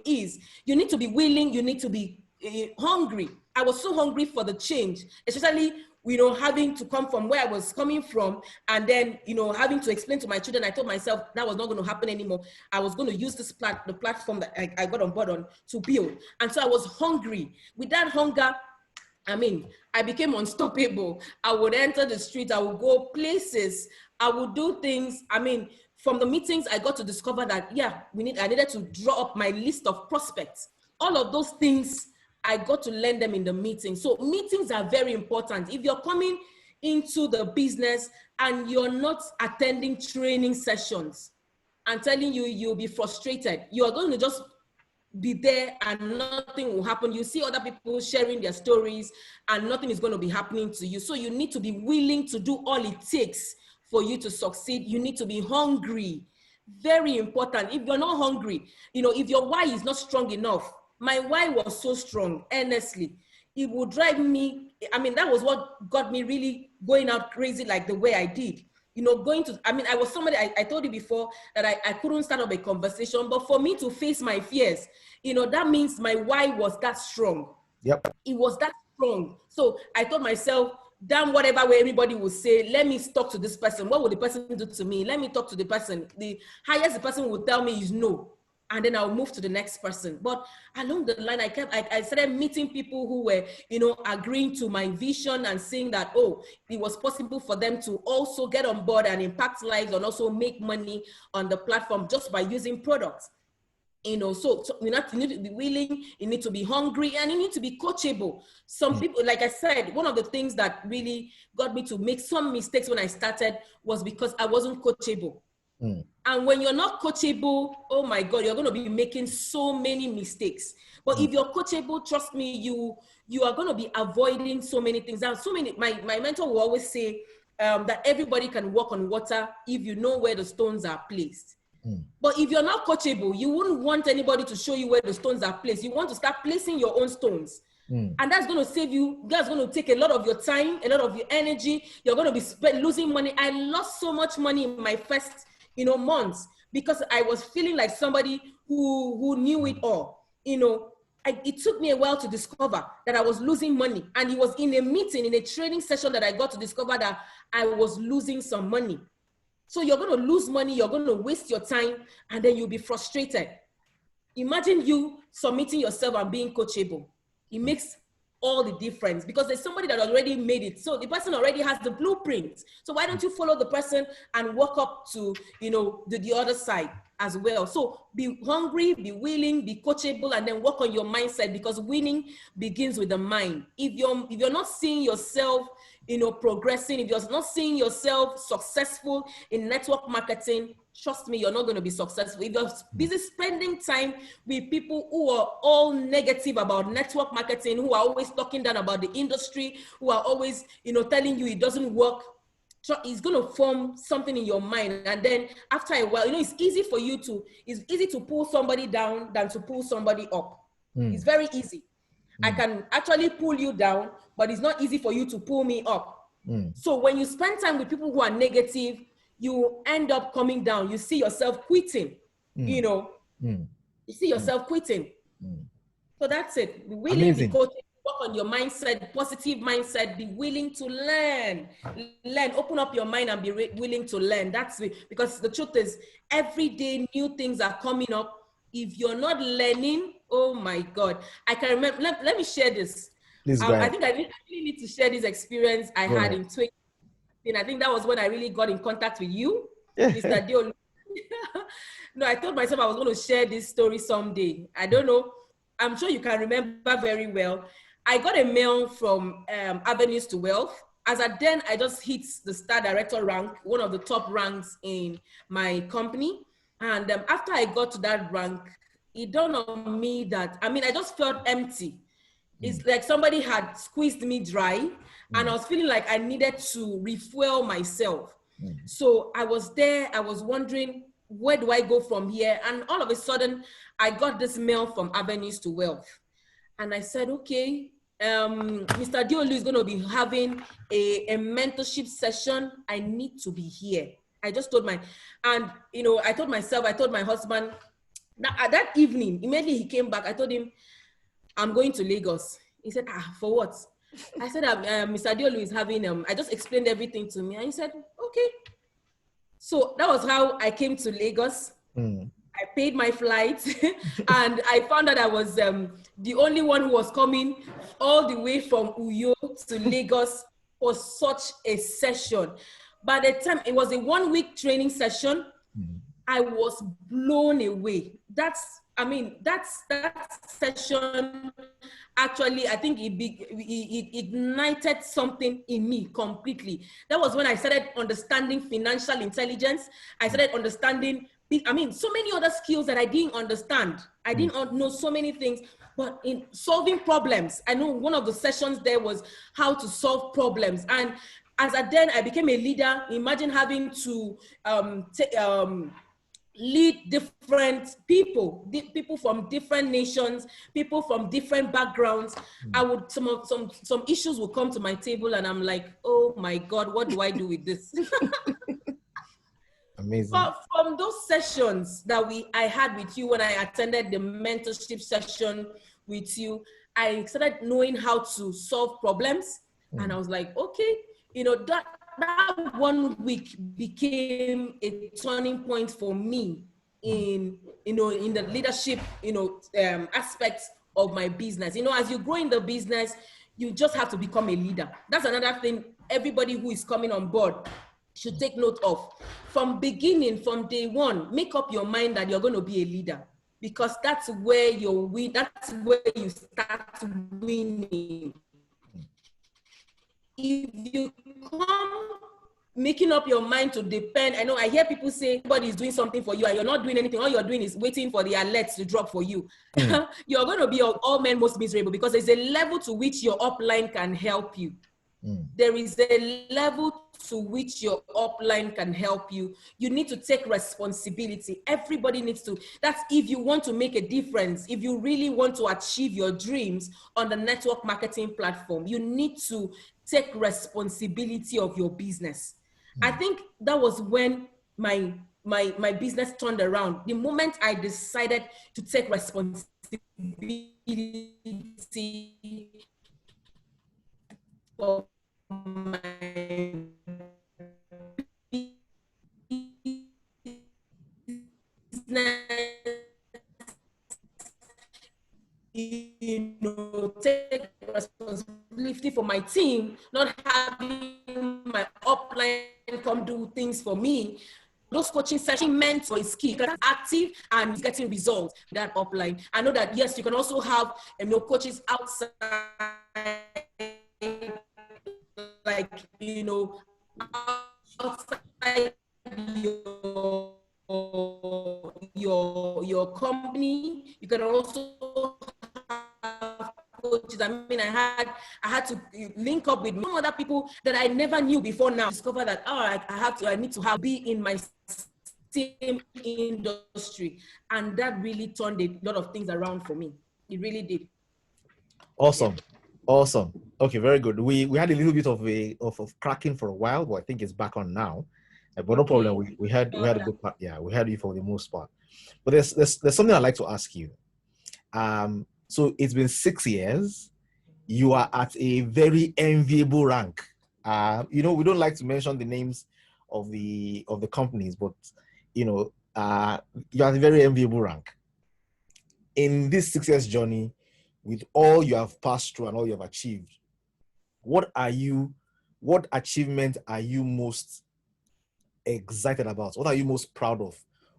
S2: is. You need to be willing, you need to be hungry. I was so hungry for the change, especially, having to come from where I was coming from, and then, having to explain to my children. I told myself that was not going to happen anymore. I was going to use the platform that I got on board on to build. And so I was hungry. With that hunger, I became unstoppable. I would enter the street, I would go places, I would do things. From the meetings, I got to discover that, I needed to draw up my list of prospects. All of those things, I got to learn them in the meeting. So meetings are very important. If you're coming into the business and you're not attending training sessions, I'm telling you, you'll be frustrated. You are going to just be there and nothing will happen. You see other people sharing their stories and nothing is going to be happening to you. So you need to be willing to do all it takes for you to succeed. You need to be hungry. Very important. If you're not hungry, if your why is not strong enough. My why was so strong, honestly. It would drive me. That was what got me really going out crazy like the way I did. I was somebody, I told you before that I couldn't start up a conversation, but for me to face my fears, that means my why was that strong.
S1: Yep.
S2: It was that strong. So I told myself, damn whatever way everybody will say, let me talk to this person. What will the person do to me? Let me talk to the person. The highest the person will tell me is no. And then I'll move to the next person. But along the line, I started meeting people who were, agreeing to my vision and saying that, it was possible for them to also get on board and impact lives and also make money on the platform just by using products. So you need to be willing, you need to be hungry, and you need to be coachable. Some people, like I said, one of the things that really got me to make some mistakes when I started was because I wasn't coachable. And when you're not coachable, oh my God, you're going to be making so many mistakes. But if you're coachable, trust me, you are going to be avoiding so many things. And my mentor will always say that everybody can walk on water if you know where the stones are placed. But if you're not coachable, you wouldn't want anybody to show you where the stones are placed. You want to start placing your own stones. And that's going to save you. That's going to take a lot of your time, a lot of your energy. You're going to be losing money. I lost so much money in my first, months because I was feeling like somebody who knew it all. It took me a while to discover that I was losing money. And it was in a meeting, in a training session that I got to discover that I was losing some money. So you're going to lose money, you're going to waste your time, and then you'll be frustrated. Imagine you submitting yourself and being coachable. It makes all the difference because there's somebody that already made it. So the person already has the blueprint. So why don't you follow the person and walk up to, the other side as well? So be hungry, be willing, be coachable, and then work on your mindset because winning begins with the mind. If you're not seeing yourself, progressing, if you're not seeing yourself successful in network marketing, trust me, you're not going to be successful. If you're busy spending time with people who are all negative about network marketing, who are always talking down about the industry, who are always, telling you it doesn't work, it's going to form something in your mind. And then after a while, it's easy to pull somebody down than to pull somebody up. It's very easy. I can actually pull you down, but it's not easy for you to pull me up. So when you spend time with people who are negative, you end up coming down. You see yourself quitting, You see yourself quitting. So that's it. Be willing, be coaching, work on your mindset, positive mindset, be willing to learn, open up your mind and be willing to learn. That's it. Because the truth is, every day new things are coming up. If you're not learning, oh my God. I can remember, let me share this. I think I really need to share this experience I had in 20. I think that was when I really got in contact with you, Mr. Diolu. No, I told myself I was going to share this story someday. I don't know. I'm sure you can remember very well. I got a mail from Avenues to Wealth. As at then, I just hit the star director rank, one of the top ranks in my company. And after I got to that rank, it dawned on me that, I just felt empty. It's like somebody had squeezed me dry and I was feeling like I needed to refuel myself. So I was there, I was wondering, where do I go from here? And all of a sudden, I got this mail from Avenues to Wealth. And I said, okay, Mr. Diolu is going to be having a mentorship session. I need to be here. I just told I told myself, I told my husband, that evening, immediately he came back, I told him, I'm going to Lagos. He said, for what? I said, Mr. Diolu is having, I just explained everything to me. And he said, okay. So that was how I came to Lagos. I paid my flight and I found out I was the only one who was coming all the way from Uyo to Lagos for such a session. By the time, it was a 1-week training session, I was blown away. That session, actually, I think it ignited something in me completely. That was when I started understanding financial intelligence. I started understanding, so many other skills that I didn't understand. I didn't know so many things, but in solving problems, I know one of the sessions there was how to solve problems. And as at then, I became a leader. Imagine having to lead different people from different nations, people from different backgrounds. Some issues will come to my table and I'm like, oh my God, what do I do with this?
S1: Amazing.
S2: But from those sessions that I had with you, when I attended the mentorship session with you, I started knowing how to solve problems. And I was like, okay, that 1 week became a turning point for me in the leadership, aspects of my business. As you grow in the business, you just have to become a leader. That's another thing everybody who is coming on board should take note of. From day one, make up your mind that you're going to be a leader, because that's where that's where you start winning. If you come making up your mind to depend, I hear people say somebody is doing something for you and you're not doing anything. All you're doing is waiting for the alerts to drop for you. You're going to be all men most miserable, because there's a level to which your upline can help you. There is a level to which your upline can help you. You need to take responsibility. Everybody needs to. That's if you want to make a difference, if you really want to achieve your dreams on the network marketing platform, you need to take responsibility of your business. I think that was when my business turned around. The moment I decided to take responsibility for my business, take responsibility for my team, not having my upline come do things for me. Those coaching sessions meant for is key because active and getting results. That upline. I know that yes, you can also have coaches outside, like outside your company. You can also have coaches. I mean, I had to link up with some other people that I never knew before. Now discover that I need to be in my same industry, and that really turned a lot of things around for me. It really did.
S1: Awesome. Yeah. Awesome. Okay, very good. We had a little bit of cracking for a while, but I think it's back on now. But no problem. We had a good part. Yeah, we had you for the most part. But there's something I'd like to ask you. So it's been 6 years. You are at a very enviable rank. We don't like to mention the names of the companies, but you're at a very enviable rank. In this 6 years journey, with all you have passed through and all you have achieved, what achievement are you most excited about? What are you most proud of?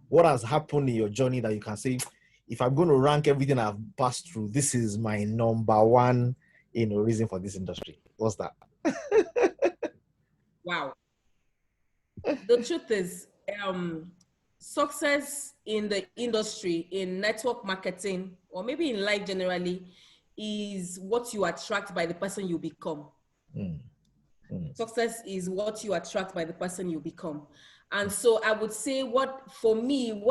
S1: What has happened in your journey that you can say, if I'm going to rank everything I've passed through, this is my number one, reason for this industry? What's that?
S2: Wow. The truth is, success in the industry, in network marketing, or maybe in life generally, is what you attract by the person you become. Success is what you attract by the person you become. And so I would say what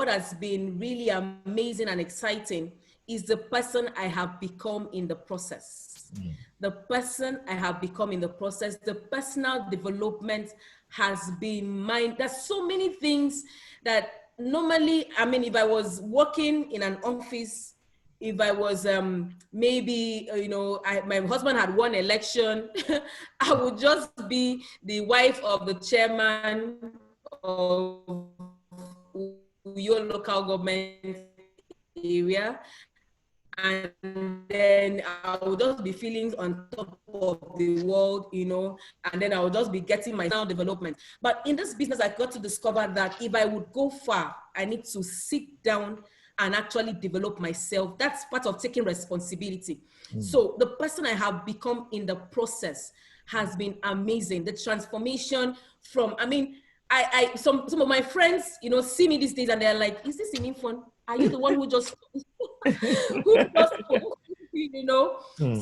S2: has been really amazing and exciting is the person I have become in the process. The person I have become in the process, the personal development has been mine. There's so many things that normally, I mean, if I was working in an office, if I was maybe, my husband had won election, I would just be the wife of the chairman of your local government area. And then I would just be feeling on top of the world, and then I would just be getting my personal development. But in this business, I got to discover that if I would go far, I need to sit down and actually develop myself. That's part of taking responsibility. So the person I have become in the process has been amazing. The transformation from, some of my friends, see me these days and they're like, is this Inimfon? Are you the one who just,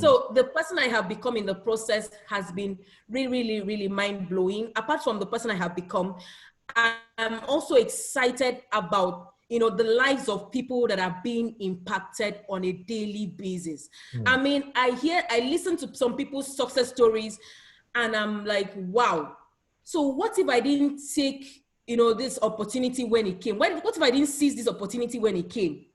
S2: So the person I have become in the process has been really, really, really mind-blowing. Apart from the person I have become, I'm also excited about, the lives of people that are being impacted on a daily basis. I mean, I listen to some people's success stories and I'm like, wow. So what if I didn't take, this opportunity when it came? What if I didn't seize this opportunity when it came?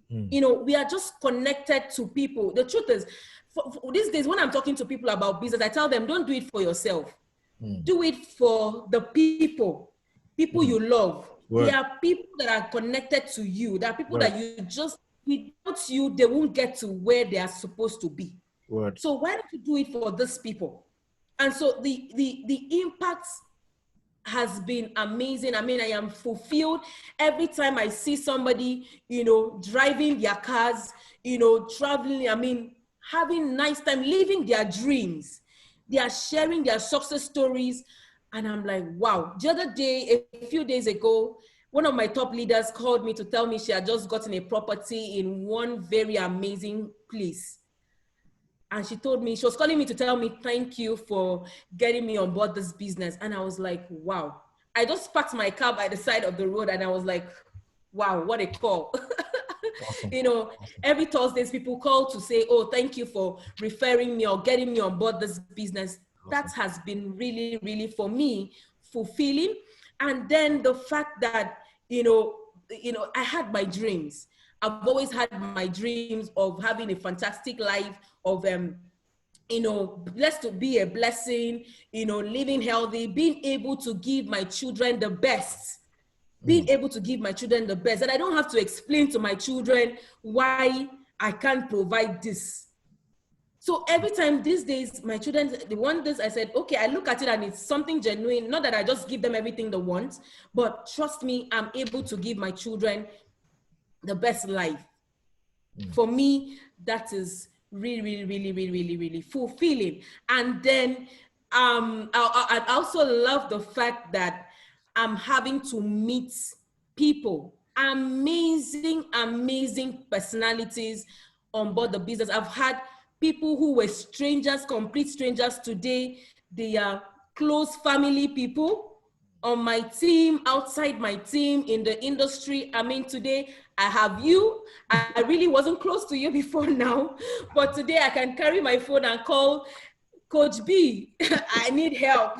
S2: We are just connected to people. The truth is, for these days, when I'm talking to people about business, I tell them, don't do it for yourself. Do it for the people you love. Word. There are people that are connected to you. There are people that you just, without you, they won't get to where they are supposed to be. Word. So why don't you do it for these people? And so the impact has been amazing. I mean, I am fulfilled every time I see somebody, driving their cars, traveling, having nice time, living their dreams. They are sharing their success stories. And I'm like, wow. The other day, a few days ago, one of my top leaders called me to tell me she had just gotten a property in one very amazing place. And she told me, she was calling me to tell me, thank you for getting me on board this business. And I was like, wow. I just parked my car by the side of the road and I was like, wow, what a call.
S1: Awesome.
S2: You know,
S1: Awesome.
S2: every Thursdays people call to say, oh, thank you for referring me or getting me on board this business. That
S1: Awesome.
S2: has been really, really for me fulfilling. And then the fact that, I had my dreams. I've always had my dreams of having a fantastic life, of blessed to be a blessing, living healthy, being able to give my children the best, being able to give my children the best. And I don't have to explain to my children why I can't provide this. So every time these days, my children, they want this, I said, okay, I look at it and it's something genuine. Not that I just give them everything they want, but trust me, I'm able to give my children the best life. For me, that is really, really, really, really, really, really fulfilling. And then I also love the fact that I'm having to meet people, amazing, amazing personalities on board the business. I've had people who were strangers, complete strangers today. They are close family people on my team, outside my team, in the industry. I mean, today I have you. I really wasn't close to you before now, but today I can carry my phone and call Coach B, I need help.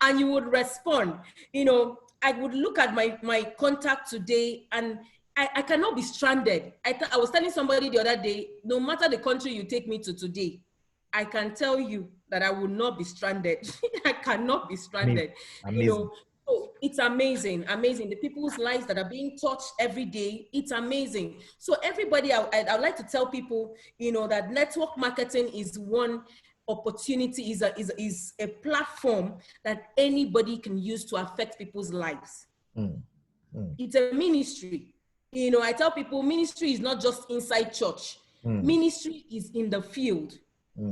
S2: And you would respond. I would look at my contact today and I cannot be stranded. I was telling somebody the other day, no matter the country you take me to today, I can tell you that I will not be stranded. I cannot be stranded.
S1: Amazing.
S2: So it's amazing, amazing. The people's lives that are being touched every day, it's amazing. So everybody, I'd like to tell people, that network marketing is one opportunity, is a platform that anybody can use to affect people's lives. It's a ministry. I tell people ministry is not just inside church. Ministry is in the field.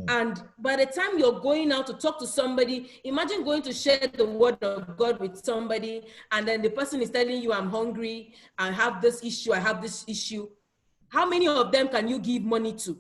S2: And by the time you're going out to talk to somebody, imagine going to share the word of God with somebody, and then the person is telling you, I'm hungry, I have this issue, I have this issue. How many of them can you give money to?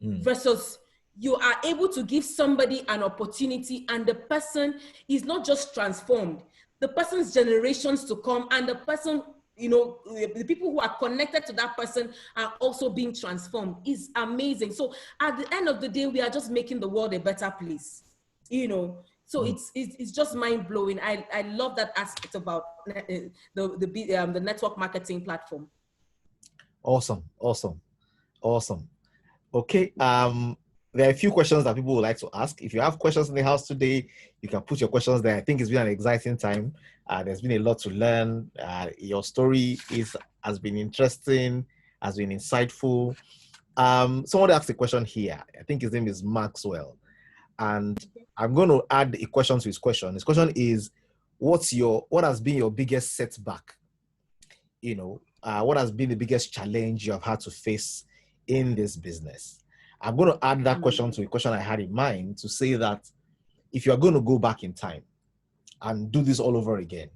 S2: Versus you are able to give somebody an opportunity, and the person is not just transformed, the person's generations to come, and the person, the people who are connected to that person are also being transformed. Is amazing. So at the end of the day, we are just making the world a better place, so it's just mind-blowing. I love that aspect about the network marketing platform.
S1: Awesome. Okay. There are a few questions that people would like to ask. If you have questions in the house today, you can put your questions there. I think it's been an exciting time. There's been a lot to learn. Your story has been interesting, has been insightful. Somebody asked a question here. I think his name is Maxwell. And I'm going to add a question to his question. His question is, what has been your biggest setback? What has been the biggest challenge you have had to face in this business? I'm going to add that question to a question I had in mind, to say that if you're going to go back in time and do this all over again,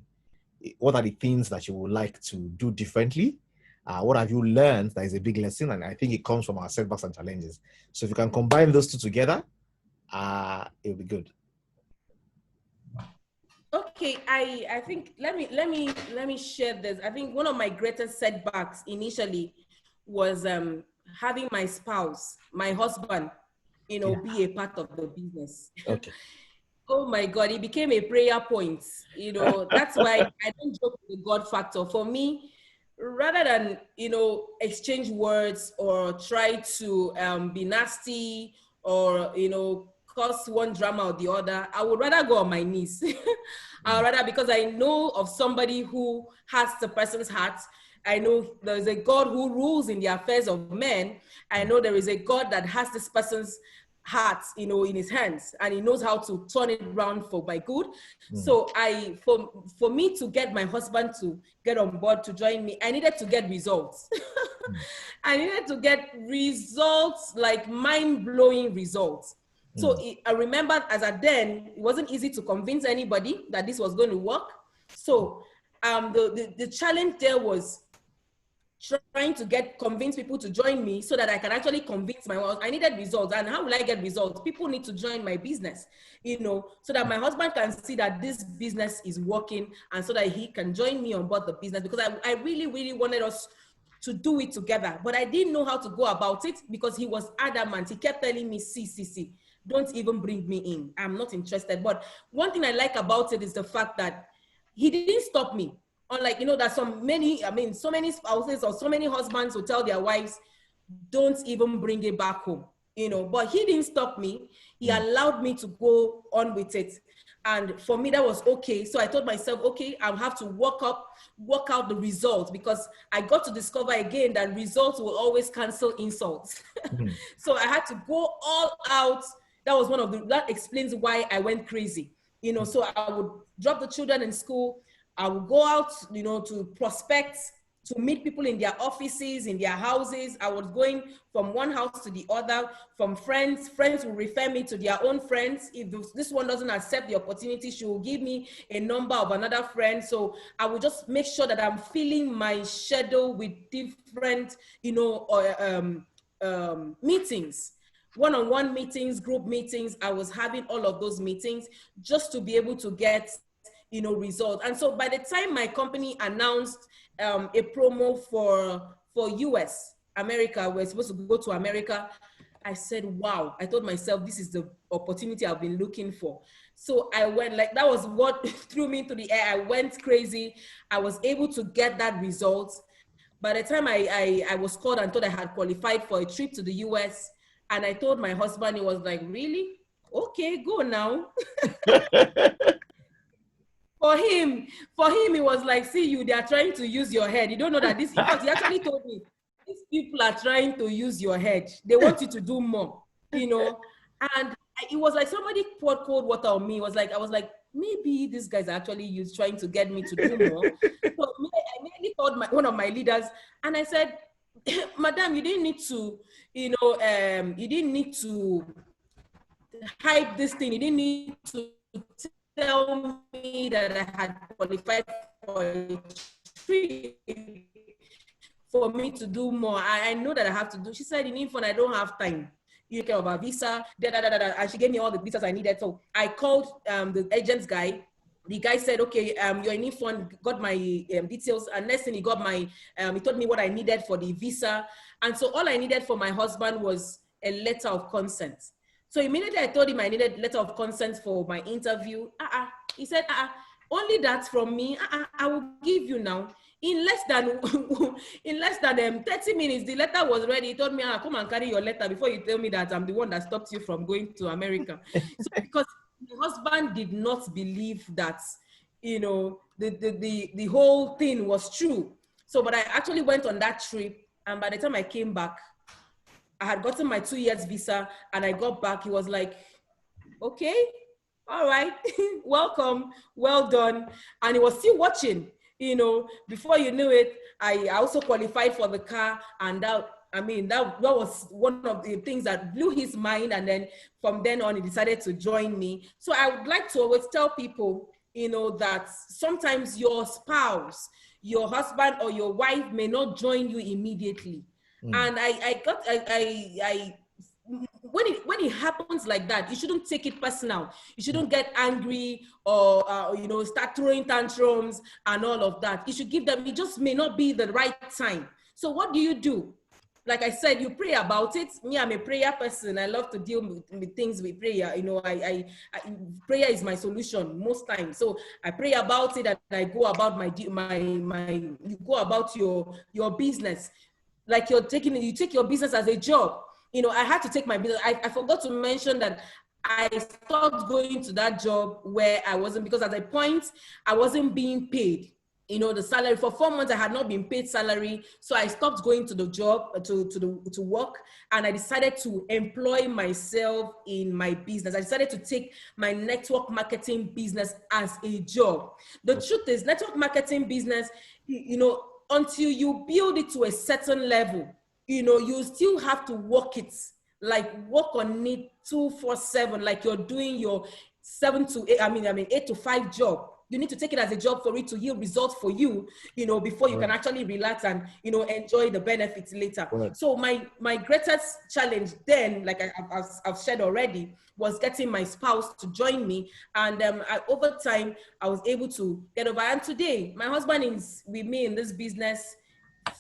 S1: what are the things that you would like to do differently? What have you learned that is a big lesson? And I think it comes from our setbacks and challenges. So if you can combine those two together, it'll be good.
S2: Okay, I think let me share this. I think one of my greatest setbacks initially was having my spouse, my husband, be a part of the business.
S1: Okay.
S2: Oh my God, it became a prayer point. That's why I don't joke with the God factor. For me, rather than, exchange words or try to be nasty or, cause one drama or the other, I would rather go on my knees. I would rather, because I know of somebody who has the person's heart. I know there is a God who rules in the affairs of men. I know there is a God that has this person's heart, in his hands, and he knows how to turn it around for my good. So for me to get my husband to get on board to join me, I needed to get results. I needed to get results, like mind-blowing results. So I remember as at then, it wasn't easy to convince anybody that this was going to work. So the challenge there was trying to convince people to join me so that I can actually convince my husband. I needed results. And how will I get results? People need to join my business, so that my husband can see that this business is working and so that he can join me on board the business, because I really, really wanted us to do it together. But I didn't know how to go about it because he was adamant. He kept telling me, see, don't even bring me in. I'm not interested. But one thing I like about it is the fact that he didn't stop me. Unlike, there's so many spouses or so many husbands who tell their wives, don't even bring it back home, but he didn't stop me. He allowed me to go on with it. And for me, that was okay. So I told myself, okay, I'll have to work out the results, because I got to discover again that results will always cancel insults. So I had to go all out. That explains why I went crazy. So I would drop the children in school. I would go out, to prospect, to meet people in their offices, in their houses. I was going from one house to the other, from friends. Friends will refer me to their own friends. If this one doesn't accept the opportunity, she will give me a number of another friend. So I will just make sure that I'm filling my schedule with different, meetings. One-on-one meetings, group meetings. I was having all of those meetings just to be able to get results. And so by the time my company announced a promo for US, America, we're supposed to go to America, I said, wow. I told myself, this is the opportunity I've been looking for. So I went, that was what threw me into the air. I went crazy. I was able to get that result. By the time I was called and told I had qualified for a trip to the US, and I told my husband, he was like, really? Okay, go now. For him, he was like, see, they are trying to use your head. You don't know that this, in fact, he actually told me, these people are trying to use your head. They want you to do more, And it was like somebody poured cold water on me. I was like, maybe these guys are actually trying to get me to do more. So I immediately called one of my leaders, and I said, Madam, you didn't need to, you didn't need to hype this thing. You didn't need to tell me that I had qualified for a trip for me to do more. I know that I have to do. She said, Inimfon, I don't have time. You care about visa, and she gave me all the visas I needed. So I called the agent's guy. The guy said, okay, your Inimfon got my details. And next thing he got he told me what I needed for the visa. And so all I needed for my husband was a letter of consent. So immediately I told him I needed a letter of consent for my interview. He said, only that from me, I will give you now. In less than 30 minutes, the letter was ready. He told me, come and carry your letter before you tell me that I'm the one that stopped you from going to America. So because my husband did not believe that, the whole thing was true. So, but I actually went on that trip, and by the time I came back, I had gotten my 2 years visa, and I got back. He was like, okay, all right, welcome, well done. And he was still watching, before you knew it, I also qualified for the car. And that was one of the things that blew his mind. And then from then on, he decided to join me. So I would like to always tell people, that sometimes your spouse, your husband or your wife may not join you immediately. And when it happens like that, you shouldn't take it personal. You shouldn't get angry or start throwing tantrums and all of that. You should give them. It just may not be the right time. So what do? Like I said, you pray about it. Me, I'm a prayer person. I love to deal with things with prayer. Prayer is my solution most times. So I pray about it, and I go about you go about your business. Like you take your business as a job. I had to take my business. I forgot to mention that I stopped going to that job where I wasn't, because at a point I wasn't being paid. The salary for 4 months, I had not been paid salary. So I stopped going to the job, to work. And I decided to employ myself in my business. I decided to take my network marketing business as a job. The truth is, network marketing business, until you build it to a certain level, you still have to work on it 24/7, like you're doing your 8 to 5 job. you need to take it as a job for it to yield results for you, before you can actually relax and, enjoy the benefits later. So my greatest challenge then, like I've shared already, was getting my spouse to join me. And over time, I was able to get over. And today, my husband is with me in this business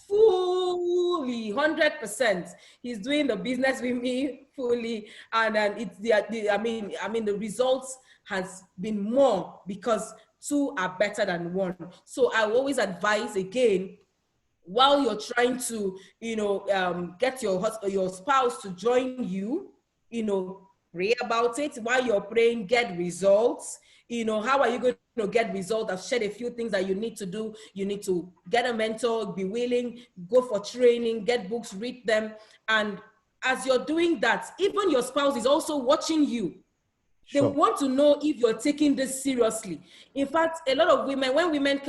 S2: fully, 100%. He's doing the business with me fully, and it's the results has been more because two are better than one. So I always advise again, while you're trying to get your spouse to join you, pray about it. While you're praying, get results. How are you going to get results? I've shared a few things that you need to do. You need to get a mentor, be willing, go for training, get books, read them. And as you're doing that, even your spouse is also watching you. They want to know if you're taking this seriously. In fact, a lot of women, when women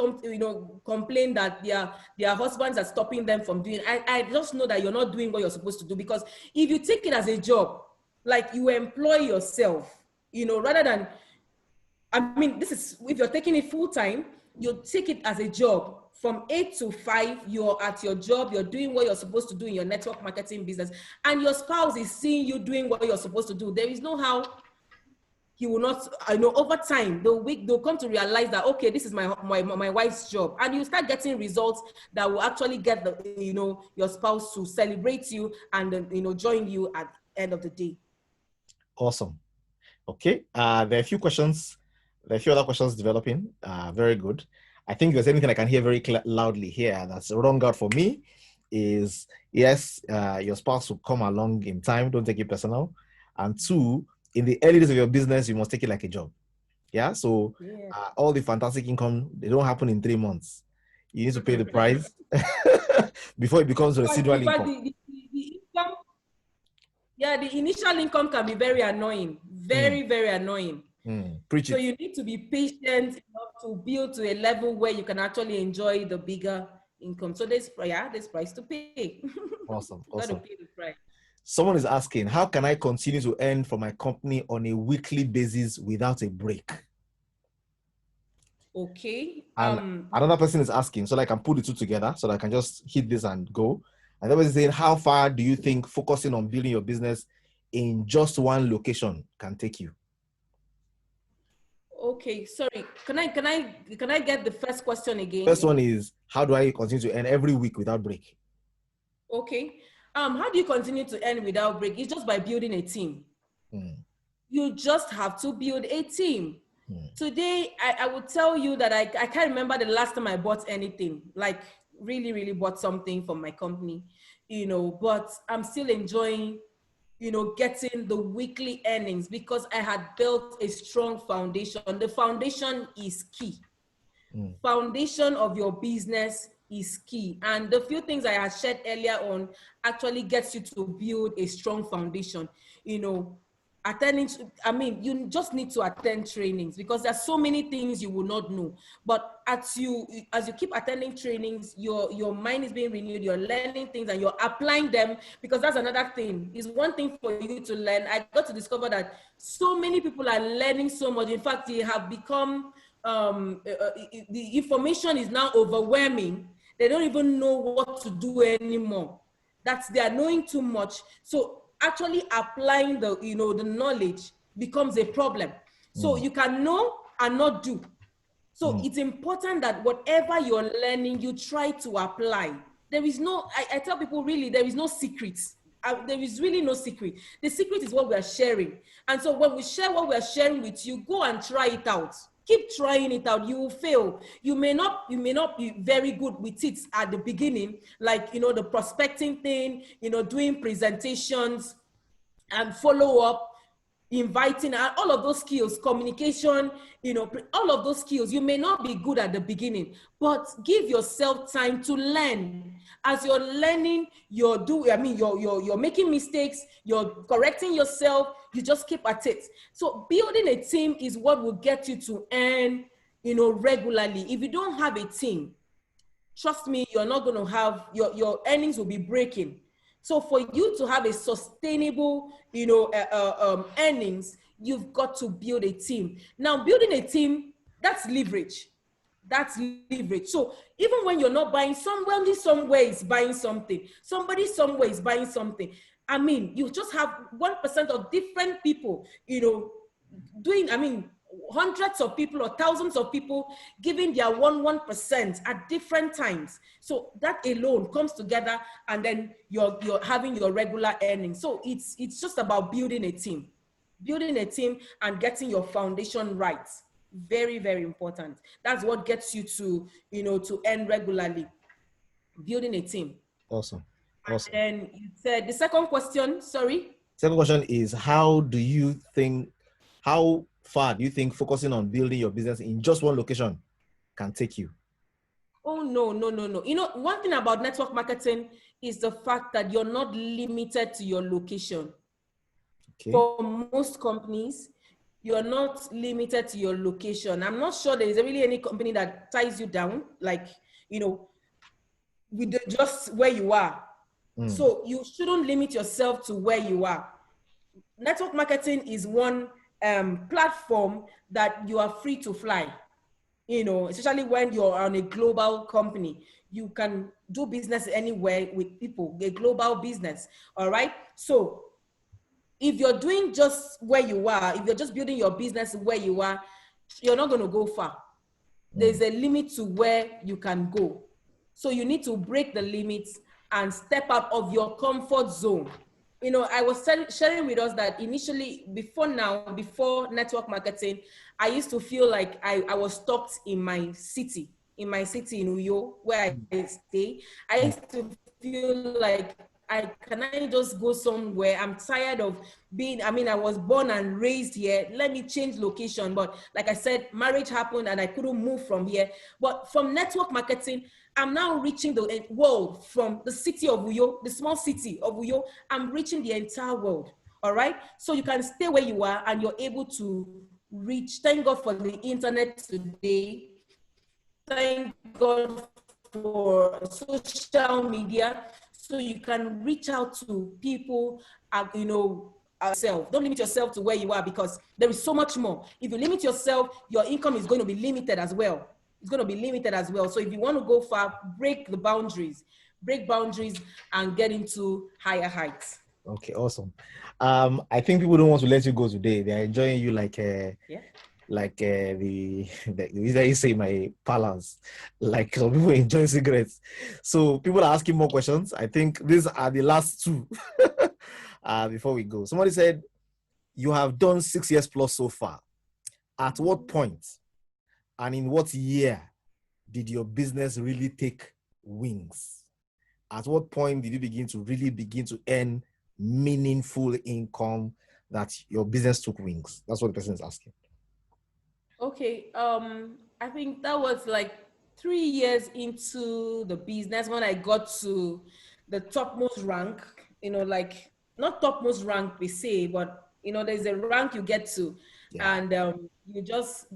S2: complain that their husbands are stopping them from doing, I just know that you're not doing what you're supposed to do. Because if you take it as a job, like you employ yourself, rather than, this is, if you're taking it full time, you take it as a job. From 8 to 5, you're at your job, you're doing what you're supposed to do in your network marketing business, and your spouse is seeing you doing what you're supposed to do. There is no how he will not, over time, they'll come to realize that, okay, this is my wife's job. And you start getting results that will actually get your spouse to celebrate you and, join you at the end of the day.
S1: Awesome. Okay. There are a few questions. There are a few other questions developing. Very good. I think if there's anything I can hear very loudly here that's wrong out for me is, yes, your spouse will come along in time. Don't take it personal. And 2, in the early days of your business, you must take it like a job. Yeah. So all the fantastic income, they don't happen in 3 months. You need to pay the price before it becomes residual income.
S2: The initial income can be very annoying, very annoying.
S1: Preach it.
S2: So you need to be patient enough to build to a level where you can actually enjoy the bigger income. So there's price to pay.
S1: Awesome.
S2: You gotta pay the price.
S1: Someone is asking, how can I continue to earn from my company on a weekly basis without a break?
S2: Okay.
S1: And another person is asking, so I can put the two together so that I can just hit this and go. And that was saying, how far do you think focusing on building your business in just one location can take you?
S2: Okay, sorry. Can I get the first question again?
S1: First one is, how do I continue to earn every week without break?
S2: Okay. How do you continue to earn without break? It's just by building a team. You just have to build a team. Today, I would tell you that I can't remember the last time I bought anything, like really bought something from my company, but I'm still enjoying, getting the weekly earnings because I had built a strong foundation. The foundation is key. Foundation of your business is key. And the few things I had shared earlier on actually gets you to build a strong foundation. You just need to attend trainings because there's so many things you will not know. But as you keep attending trainings, your mind is being renewed, you're learning things and you're applying them, because that's another thing. It's one thing for you to learn. I got to discover that so many people are learning so much. In fact, they have become, the information is now overwhelming. They don't even know what to do anymore. They are knowing too much. So actually applying the knowledge becomes a problem. So you can know and not do. So it's important that whatever you're learning, you try to apply. There is no, I tell people, really, there is no secrets. There is really no secret. The secret is what we are sharing. And so when we share what we are sharing with you, go and try it out. Keep trying it out. You will fail. You may not be very good with it at the beginning, like, the prospecting thing, doing presentations and follow up, inviting, all of those skills, communication, all of those skills. You may not be good at the beginning, but give yourself time to learn. As you're learning, you're making mistakes, you're correcting yourself, you just keep at it. So building a team is what will get you to earn, regularly. If you don't have a team, trust me, you're not going to have, your earnings will be breaking. So for you to have a sustainable, earnings, you've got to build a team. Now, building a team That's leverage. That's leverage. So even when you're not buying, somebody somewhere is buying something. Somebody somewhere is buying something. I mean, you just have 1% of different people, doing, hundreds of people or thousands of people giving their 1% at different times. So that alone comes together, and then you're having your regular earnings. So it's just about building a team and getting your foundation right. Very, very important. That's what gets you to, to earn regularly. Building a team.
S1: Awesome.
S2: And you said the second question, sorry.
S1: Second question is, how far do you think focusing on building your business in just one location can take you?
S2: Oh, no. One thing about network marketing is the fact that you're not limited to your location. Okay. For most companies, you're not limited to your location. I'm not sure there is really any company that ties you down, like, with just where you are. So you shouldn't limit yourself to where you are. Network marketing is one platform that you are free to fly, especially when you're on a global company. You can do business anywhere with people, a global business, all right? So if you're doing just where you are, if you're just building your business where you are, you're not going to go far. There's a limit to where you can go. So you need to break the limits and step out of your comfort zone. I was sharing with us that initially, before network marketing, I used to feel like I was stuck in my city in Uyo, where I stay. I used to feel like, can I just go somewhere? I'm tired of being, I was born and raised here. Let me change location. But like I said, marriage happened and I couldn't move from here. But from network marketing, I'm now reaching the world. From the city of Uyo, the small city of Uyo, I'm reaching the entire world. All right. So you can stay where you are and you're able to reach. Thank God for the internet today. Thank God for social media. So you can reach out to people, yourself. Don't limit yourself to where you are, because there is so much more. If you limit yourself, your income is going to be limited as well. It's going to be limited as well. So if you want to go far, break boundaries and get into higher heights.
S1: Okay, awesome. I think people don't want to let you go today. They're enjoying you like you say my palace, like some people enjoy cigarettes. So people are asking more questions. I think these are the last two before we go. Somebody said you have done 6 years plus so far. At what point and in what year did your business really take wings? At what point did you begin to earn meaningful income that your business took wings? That's what the person is asking.
S2: Okay, I think that was like 3 years into the business when I got to the topmost rank, like not topmost rank per se, but there's a rank you get to, and you just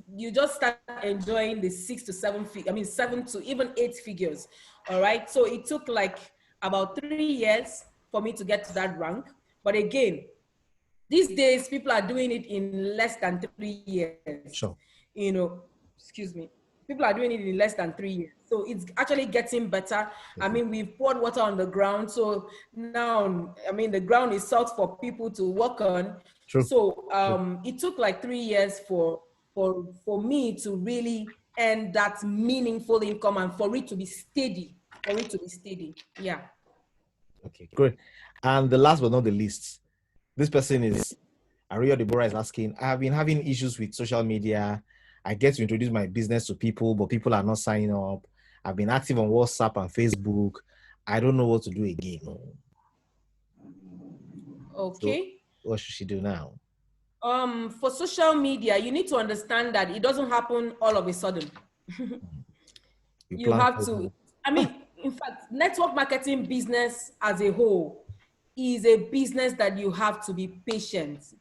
S2: start enjoying the 7 to even 8 figures. All right, so it took like about 3 years for me to get to that rank. But again, these days people are doing it in less than 3 years.
S1: Sure.
S2: People are doing it in less than 3 years. So it's actually getting better. We've poured water on the ground. So now, the ground is soft for people to work on. True. So it took like 3 years for me to really earn that meaningful income and for it to be steady. Yeah.
S1: Okay, great. And the last but not the least, this person is, Aria Deborah is asking, I have been having issues with social media. I get to introduce my business to people, but people are not signing up. I've been active on WhatsApp and Facebook. I don't know what to do again.
S2: Okay.
S1: So what should she do now?
S2: For social media, you need to understand that it doesn't happen all of a sudden. You have to, in fact, network marketing business as a whole is a business that you have to be patient.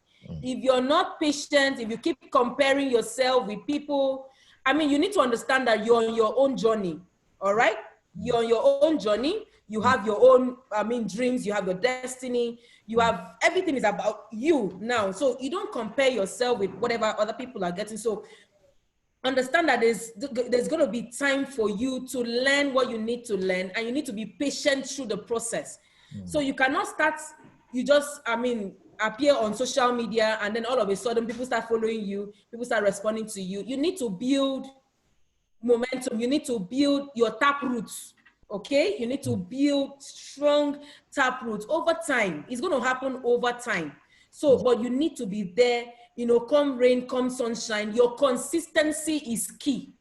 S2: If you're not patient, if you keep comparing yourself with people, you need to understand that you're on your own journey, all right? You're on your own journey. You have your own, dreams. You have your destiny. You have, everything is about you now. So you don't compare yourself with whatever other people are getting. So understand that there's going to be time for you to learn what you need to learn, and you need to be patient through the process. So you cannot start, you just, appear on social media and then all of a sudden people start following you, people start responding to you. You need to build momentum. You need to build your tap roots. Okay, you need to build strong tap roots over time. It's going to happen over time. So, but you need to be there, come rain, come sunshine. Your consistency is key.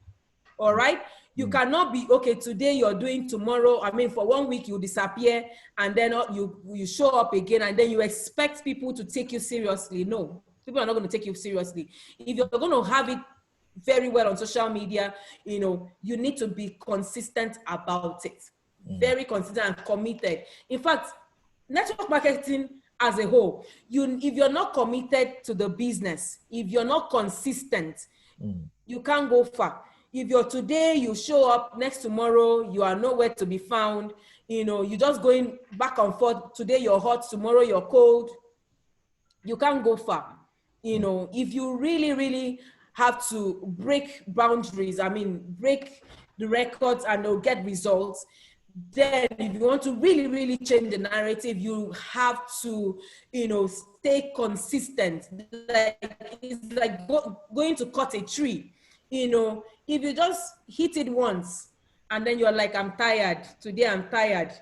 S2: All right. You cannot be, okay, today you're doing, tomorrow, for 1 week you disappear, and then you show up again, and then you expect people to take you seriously. No, people are not going to take you seriously. If you're going to have it very well on social media, you need to be consistent about it. Very consistent and committed. In fact, network marketing as a whole, if you're not committed to the business, if you're not consistent, you can't go far. If you're today, you show up, next tomorrow, you are nowhere to be found, you're just going back and forth. Today you're hot, tomorrow you're cold. You can't go far. If you really, really have to break boundaries, break the records and get results, then if you want to really, really change the narrative, you have to, stay consistent. It's like going to cut a tree. If you just hit it once and then you're like, I'm tired, today I'm tired,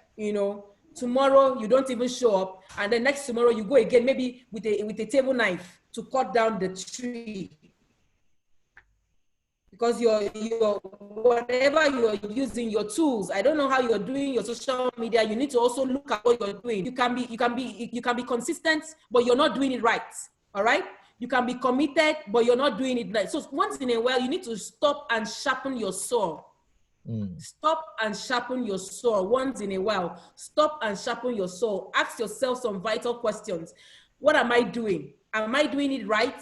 S2: tomorrow you don't even show up, and then next tomorrow you go again, maybe with a table knife to cut down the tree. Because your whatever you're using, your tools, I don't know how you're doing your social media, you need to also look at what you're doing. You can be consistent, but you're not doing it right. All right? You can be committed, but you're not doing it right. So once in a while, you need to stop and sharpen your saw. Stop and sharpen your saw once in a while. Stop and sharpen your saw. Ask yourself some vital questions. What am I doing? Am I doing it right?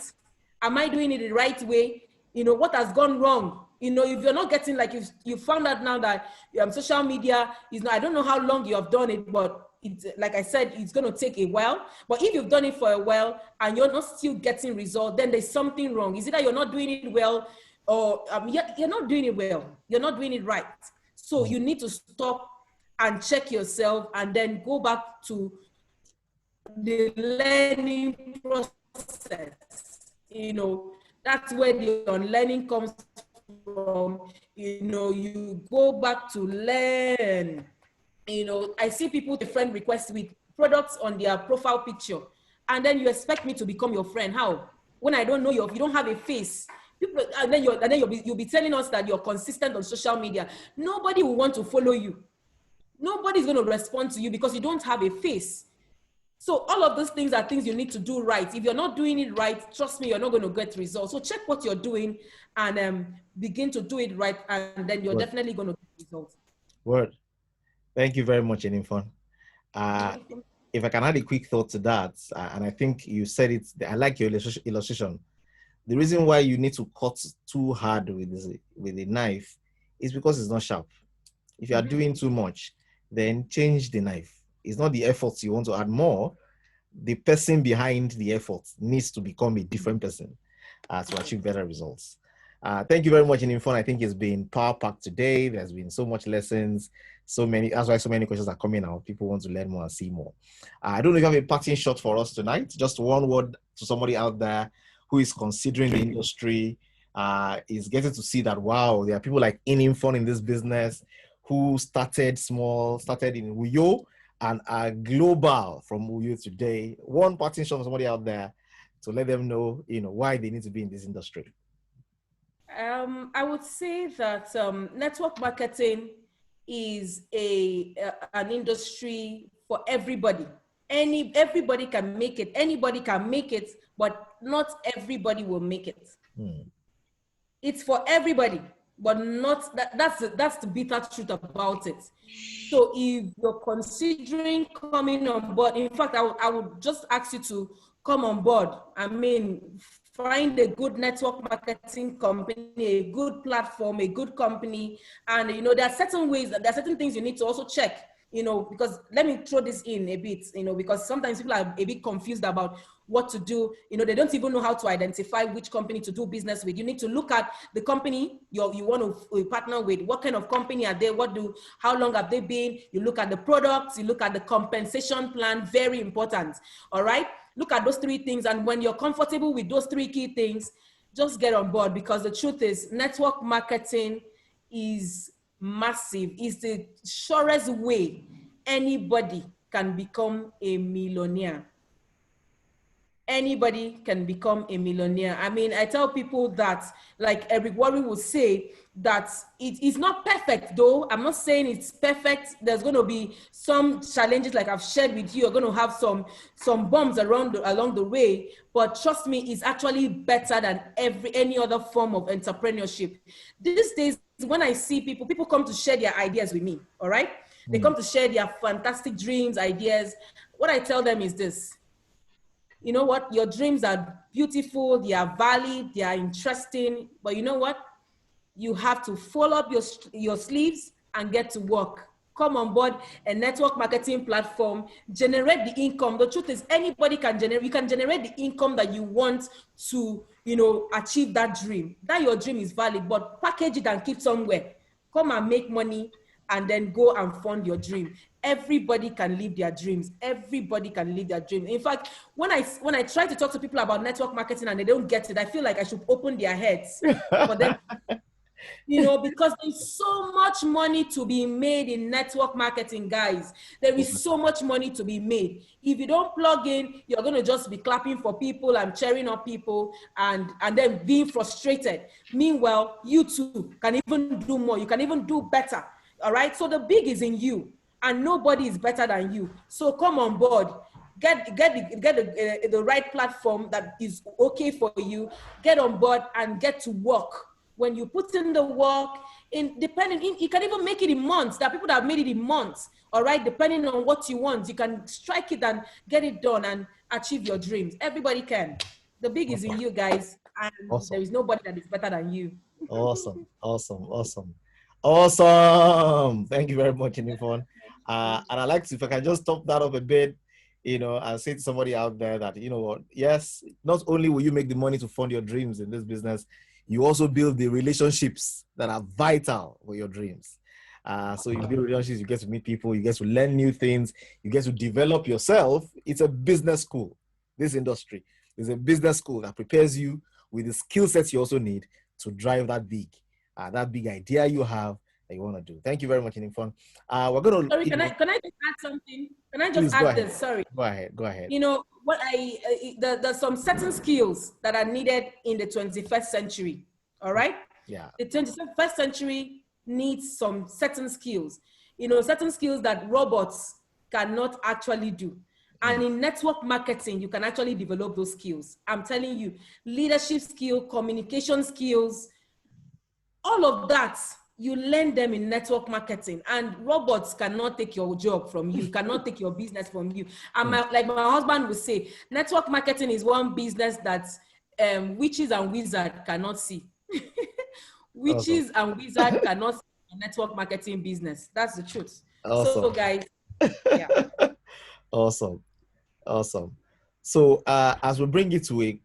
S2: Am I doing it the right way? What has gone wrong? If you're not getting, like, you found out now that social media is not, I don't know how long you have done it, but it's, like I said, it's going to take a while. But if you've done it for a while and you're not still getting results, then there's something wrong. Is it that you're not doing it well, or you're not doing it well? You're not doing it right. So you need to stop and check yourself, and then go back to the learning process. That's where the unlearning comes from. You go back to learn. I see people with friend requests with products on their profile picture, and then you expect me to become your friend. How? When I don't know you don't have a face. People, and then you'll be telling us that you're consistent on social media. Nobody will want to follow you. Nobody's going to respond to you because you don't have a face. So all of those things are things you need to do right. If you're not doing it right, trust me, you're not going to get results. So check what you're doing and begin to do it right, and then you're definitely going to get results.
S1: Word. Thank you very much, Inimfon. If I can add a quick thought to that, and I think you said it, I like your illustration. The reason why you need to cut too hard with a knife is because it's not sharp. If you are doing too much, then change the knife. It's not the efforts you want to add more. The person behind the effort needs to become a different person to achieve better results. Thank you very much, Inimfon. I think it's been power-packed today. There's been so much lessons, that's why so many questions are coming out. People want to learn more and see more. I don't know if you have a parting shot for us tonight. Just one word to somebody out there who is considering the industry, is getting to see that, wow, there are people like Inimfon in this business who started small, started in Uyo, and are global from Uyo today. One parting shot for somebody out there to let them know, why they need to be in this industry.
S2: I would say that network marketing is an industry for everybody. Everybody can make it. Anybody can make it, but not everybody will make it. It's for everybody, but not that's the bitter truth about it. So if you're considering coming on board, in fact, I would just ask you to come on board. Find a good network marketing company, a good platform, a good company. And there are certain ways, there are certain things you need to also check. because let me throw this in a bit, because sometimes people are a bit confused about what to do. They don't even know how to identify which company to do business with. You need to look at the company you want to partner with. What kind of company are they? How long have they been? You look at the products, you look at the compensation plan, very important. All right. Look at those three things. And when you're comfortable with those three key things, just get on board, because the truth is network marketing is massive. It's the surest way anybody can become a millionaire. Anybody can become a millionaire. I mean, I tell people that, like Eric Warren would say, that it is not perfect, though. I'm not saying it's perfect. There's going to be some challenges, like I've shared with you. You're going to have some bumps along the way, but trust me, it's actually better than any other form of entrepreneurship. These days, when I see people come to share their ideas with me, all right? They come to share their fantastic dreams, ideas. What I tell them is this: you know what? Your dreams are beautiful, they are valid, they are interesting, but you know what? You have to fold up your sleeves and get to work. Come on board a network marketing platform, generate the income. The truth is, anybody can generate. You can generate the income that you want to, achieve that dream. That your dream is valid, but package it and keep somewhere. Come and make money, and then go and fund your dream. Everybody can live their dreams. Everybody can live their dreams. In fact, when I try to talk to people about network marketing and they don't get it, I feel like I should open their heads for them. Because there's so much money to be made in network marketing, guys. There is so much money to be made. If you don't plug in, you're going to just be clapping for people and cheering up people and then being frustrated. Meanwhile, you too can even do more. You can even do better. All right. So the big is in you, and nobody is better than you. So come on board. Get the right platform that is okay for you. Get on board and get to work. When you put in the work, you can even make it in months. There are people that have made it in months. All right. Depending on what you want, you can strike it and get it done and achieve your dreams. Everybody can. The big is in you, guys. And there is nobody that is better than you.
S1: Awesome. Thank you very much, Inimfon. And I'd like to, if I can just top that up a bit, and say to somebody out there that, what, yes, not only will you make the money to fund your dreams in this business, you also build the relationships that are vital for your dreams. So you build relationships, you get to meet people, you get to learn new things, you get to develop yourself. It's a business school. This industry is a business school that prepares you with the skill sets you also need to drive that big idea you have that you want to do. Thank you very much, Inimfon. We're going to.
S2: Sorry, can I just add something? Can I just add this? Sorry.
S1: Go ahead.
S2: There's some certain skills that are needed in the 21st century. All right.
S1: Yeah.
S2: The 21st century needs some certain skills. Certain skills that robots cannot actually do. And in network marketing, you can actually develop those skills. I'm telling you, leadership skill, communication skills, all of that, you learn them in network marketing, and robots cannot take your job from you, cannot take your business from you. And like my husband would say, network marketing is one business that witches and wizards cannot see. Witches and wizards cannot see a network marketing business. That's the truth.
S1: Awesome.
S2: So guys, yeah.
S1: Awesome. So as we bring it to a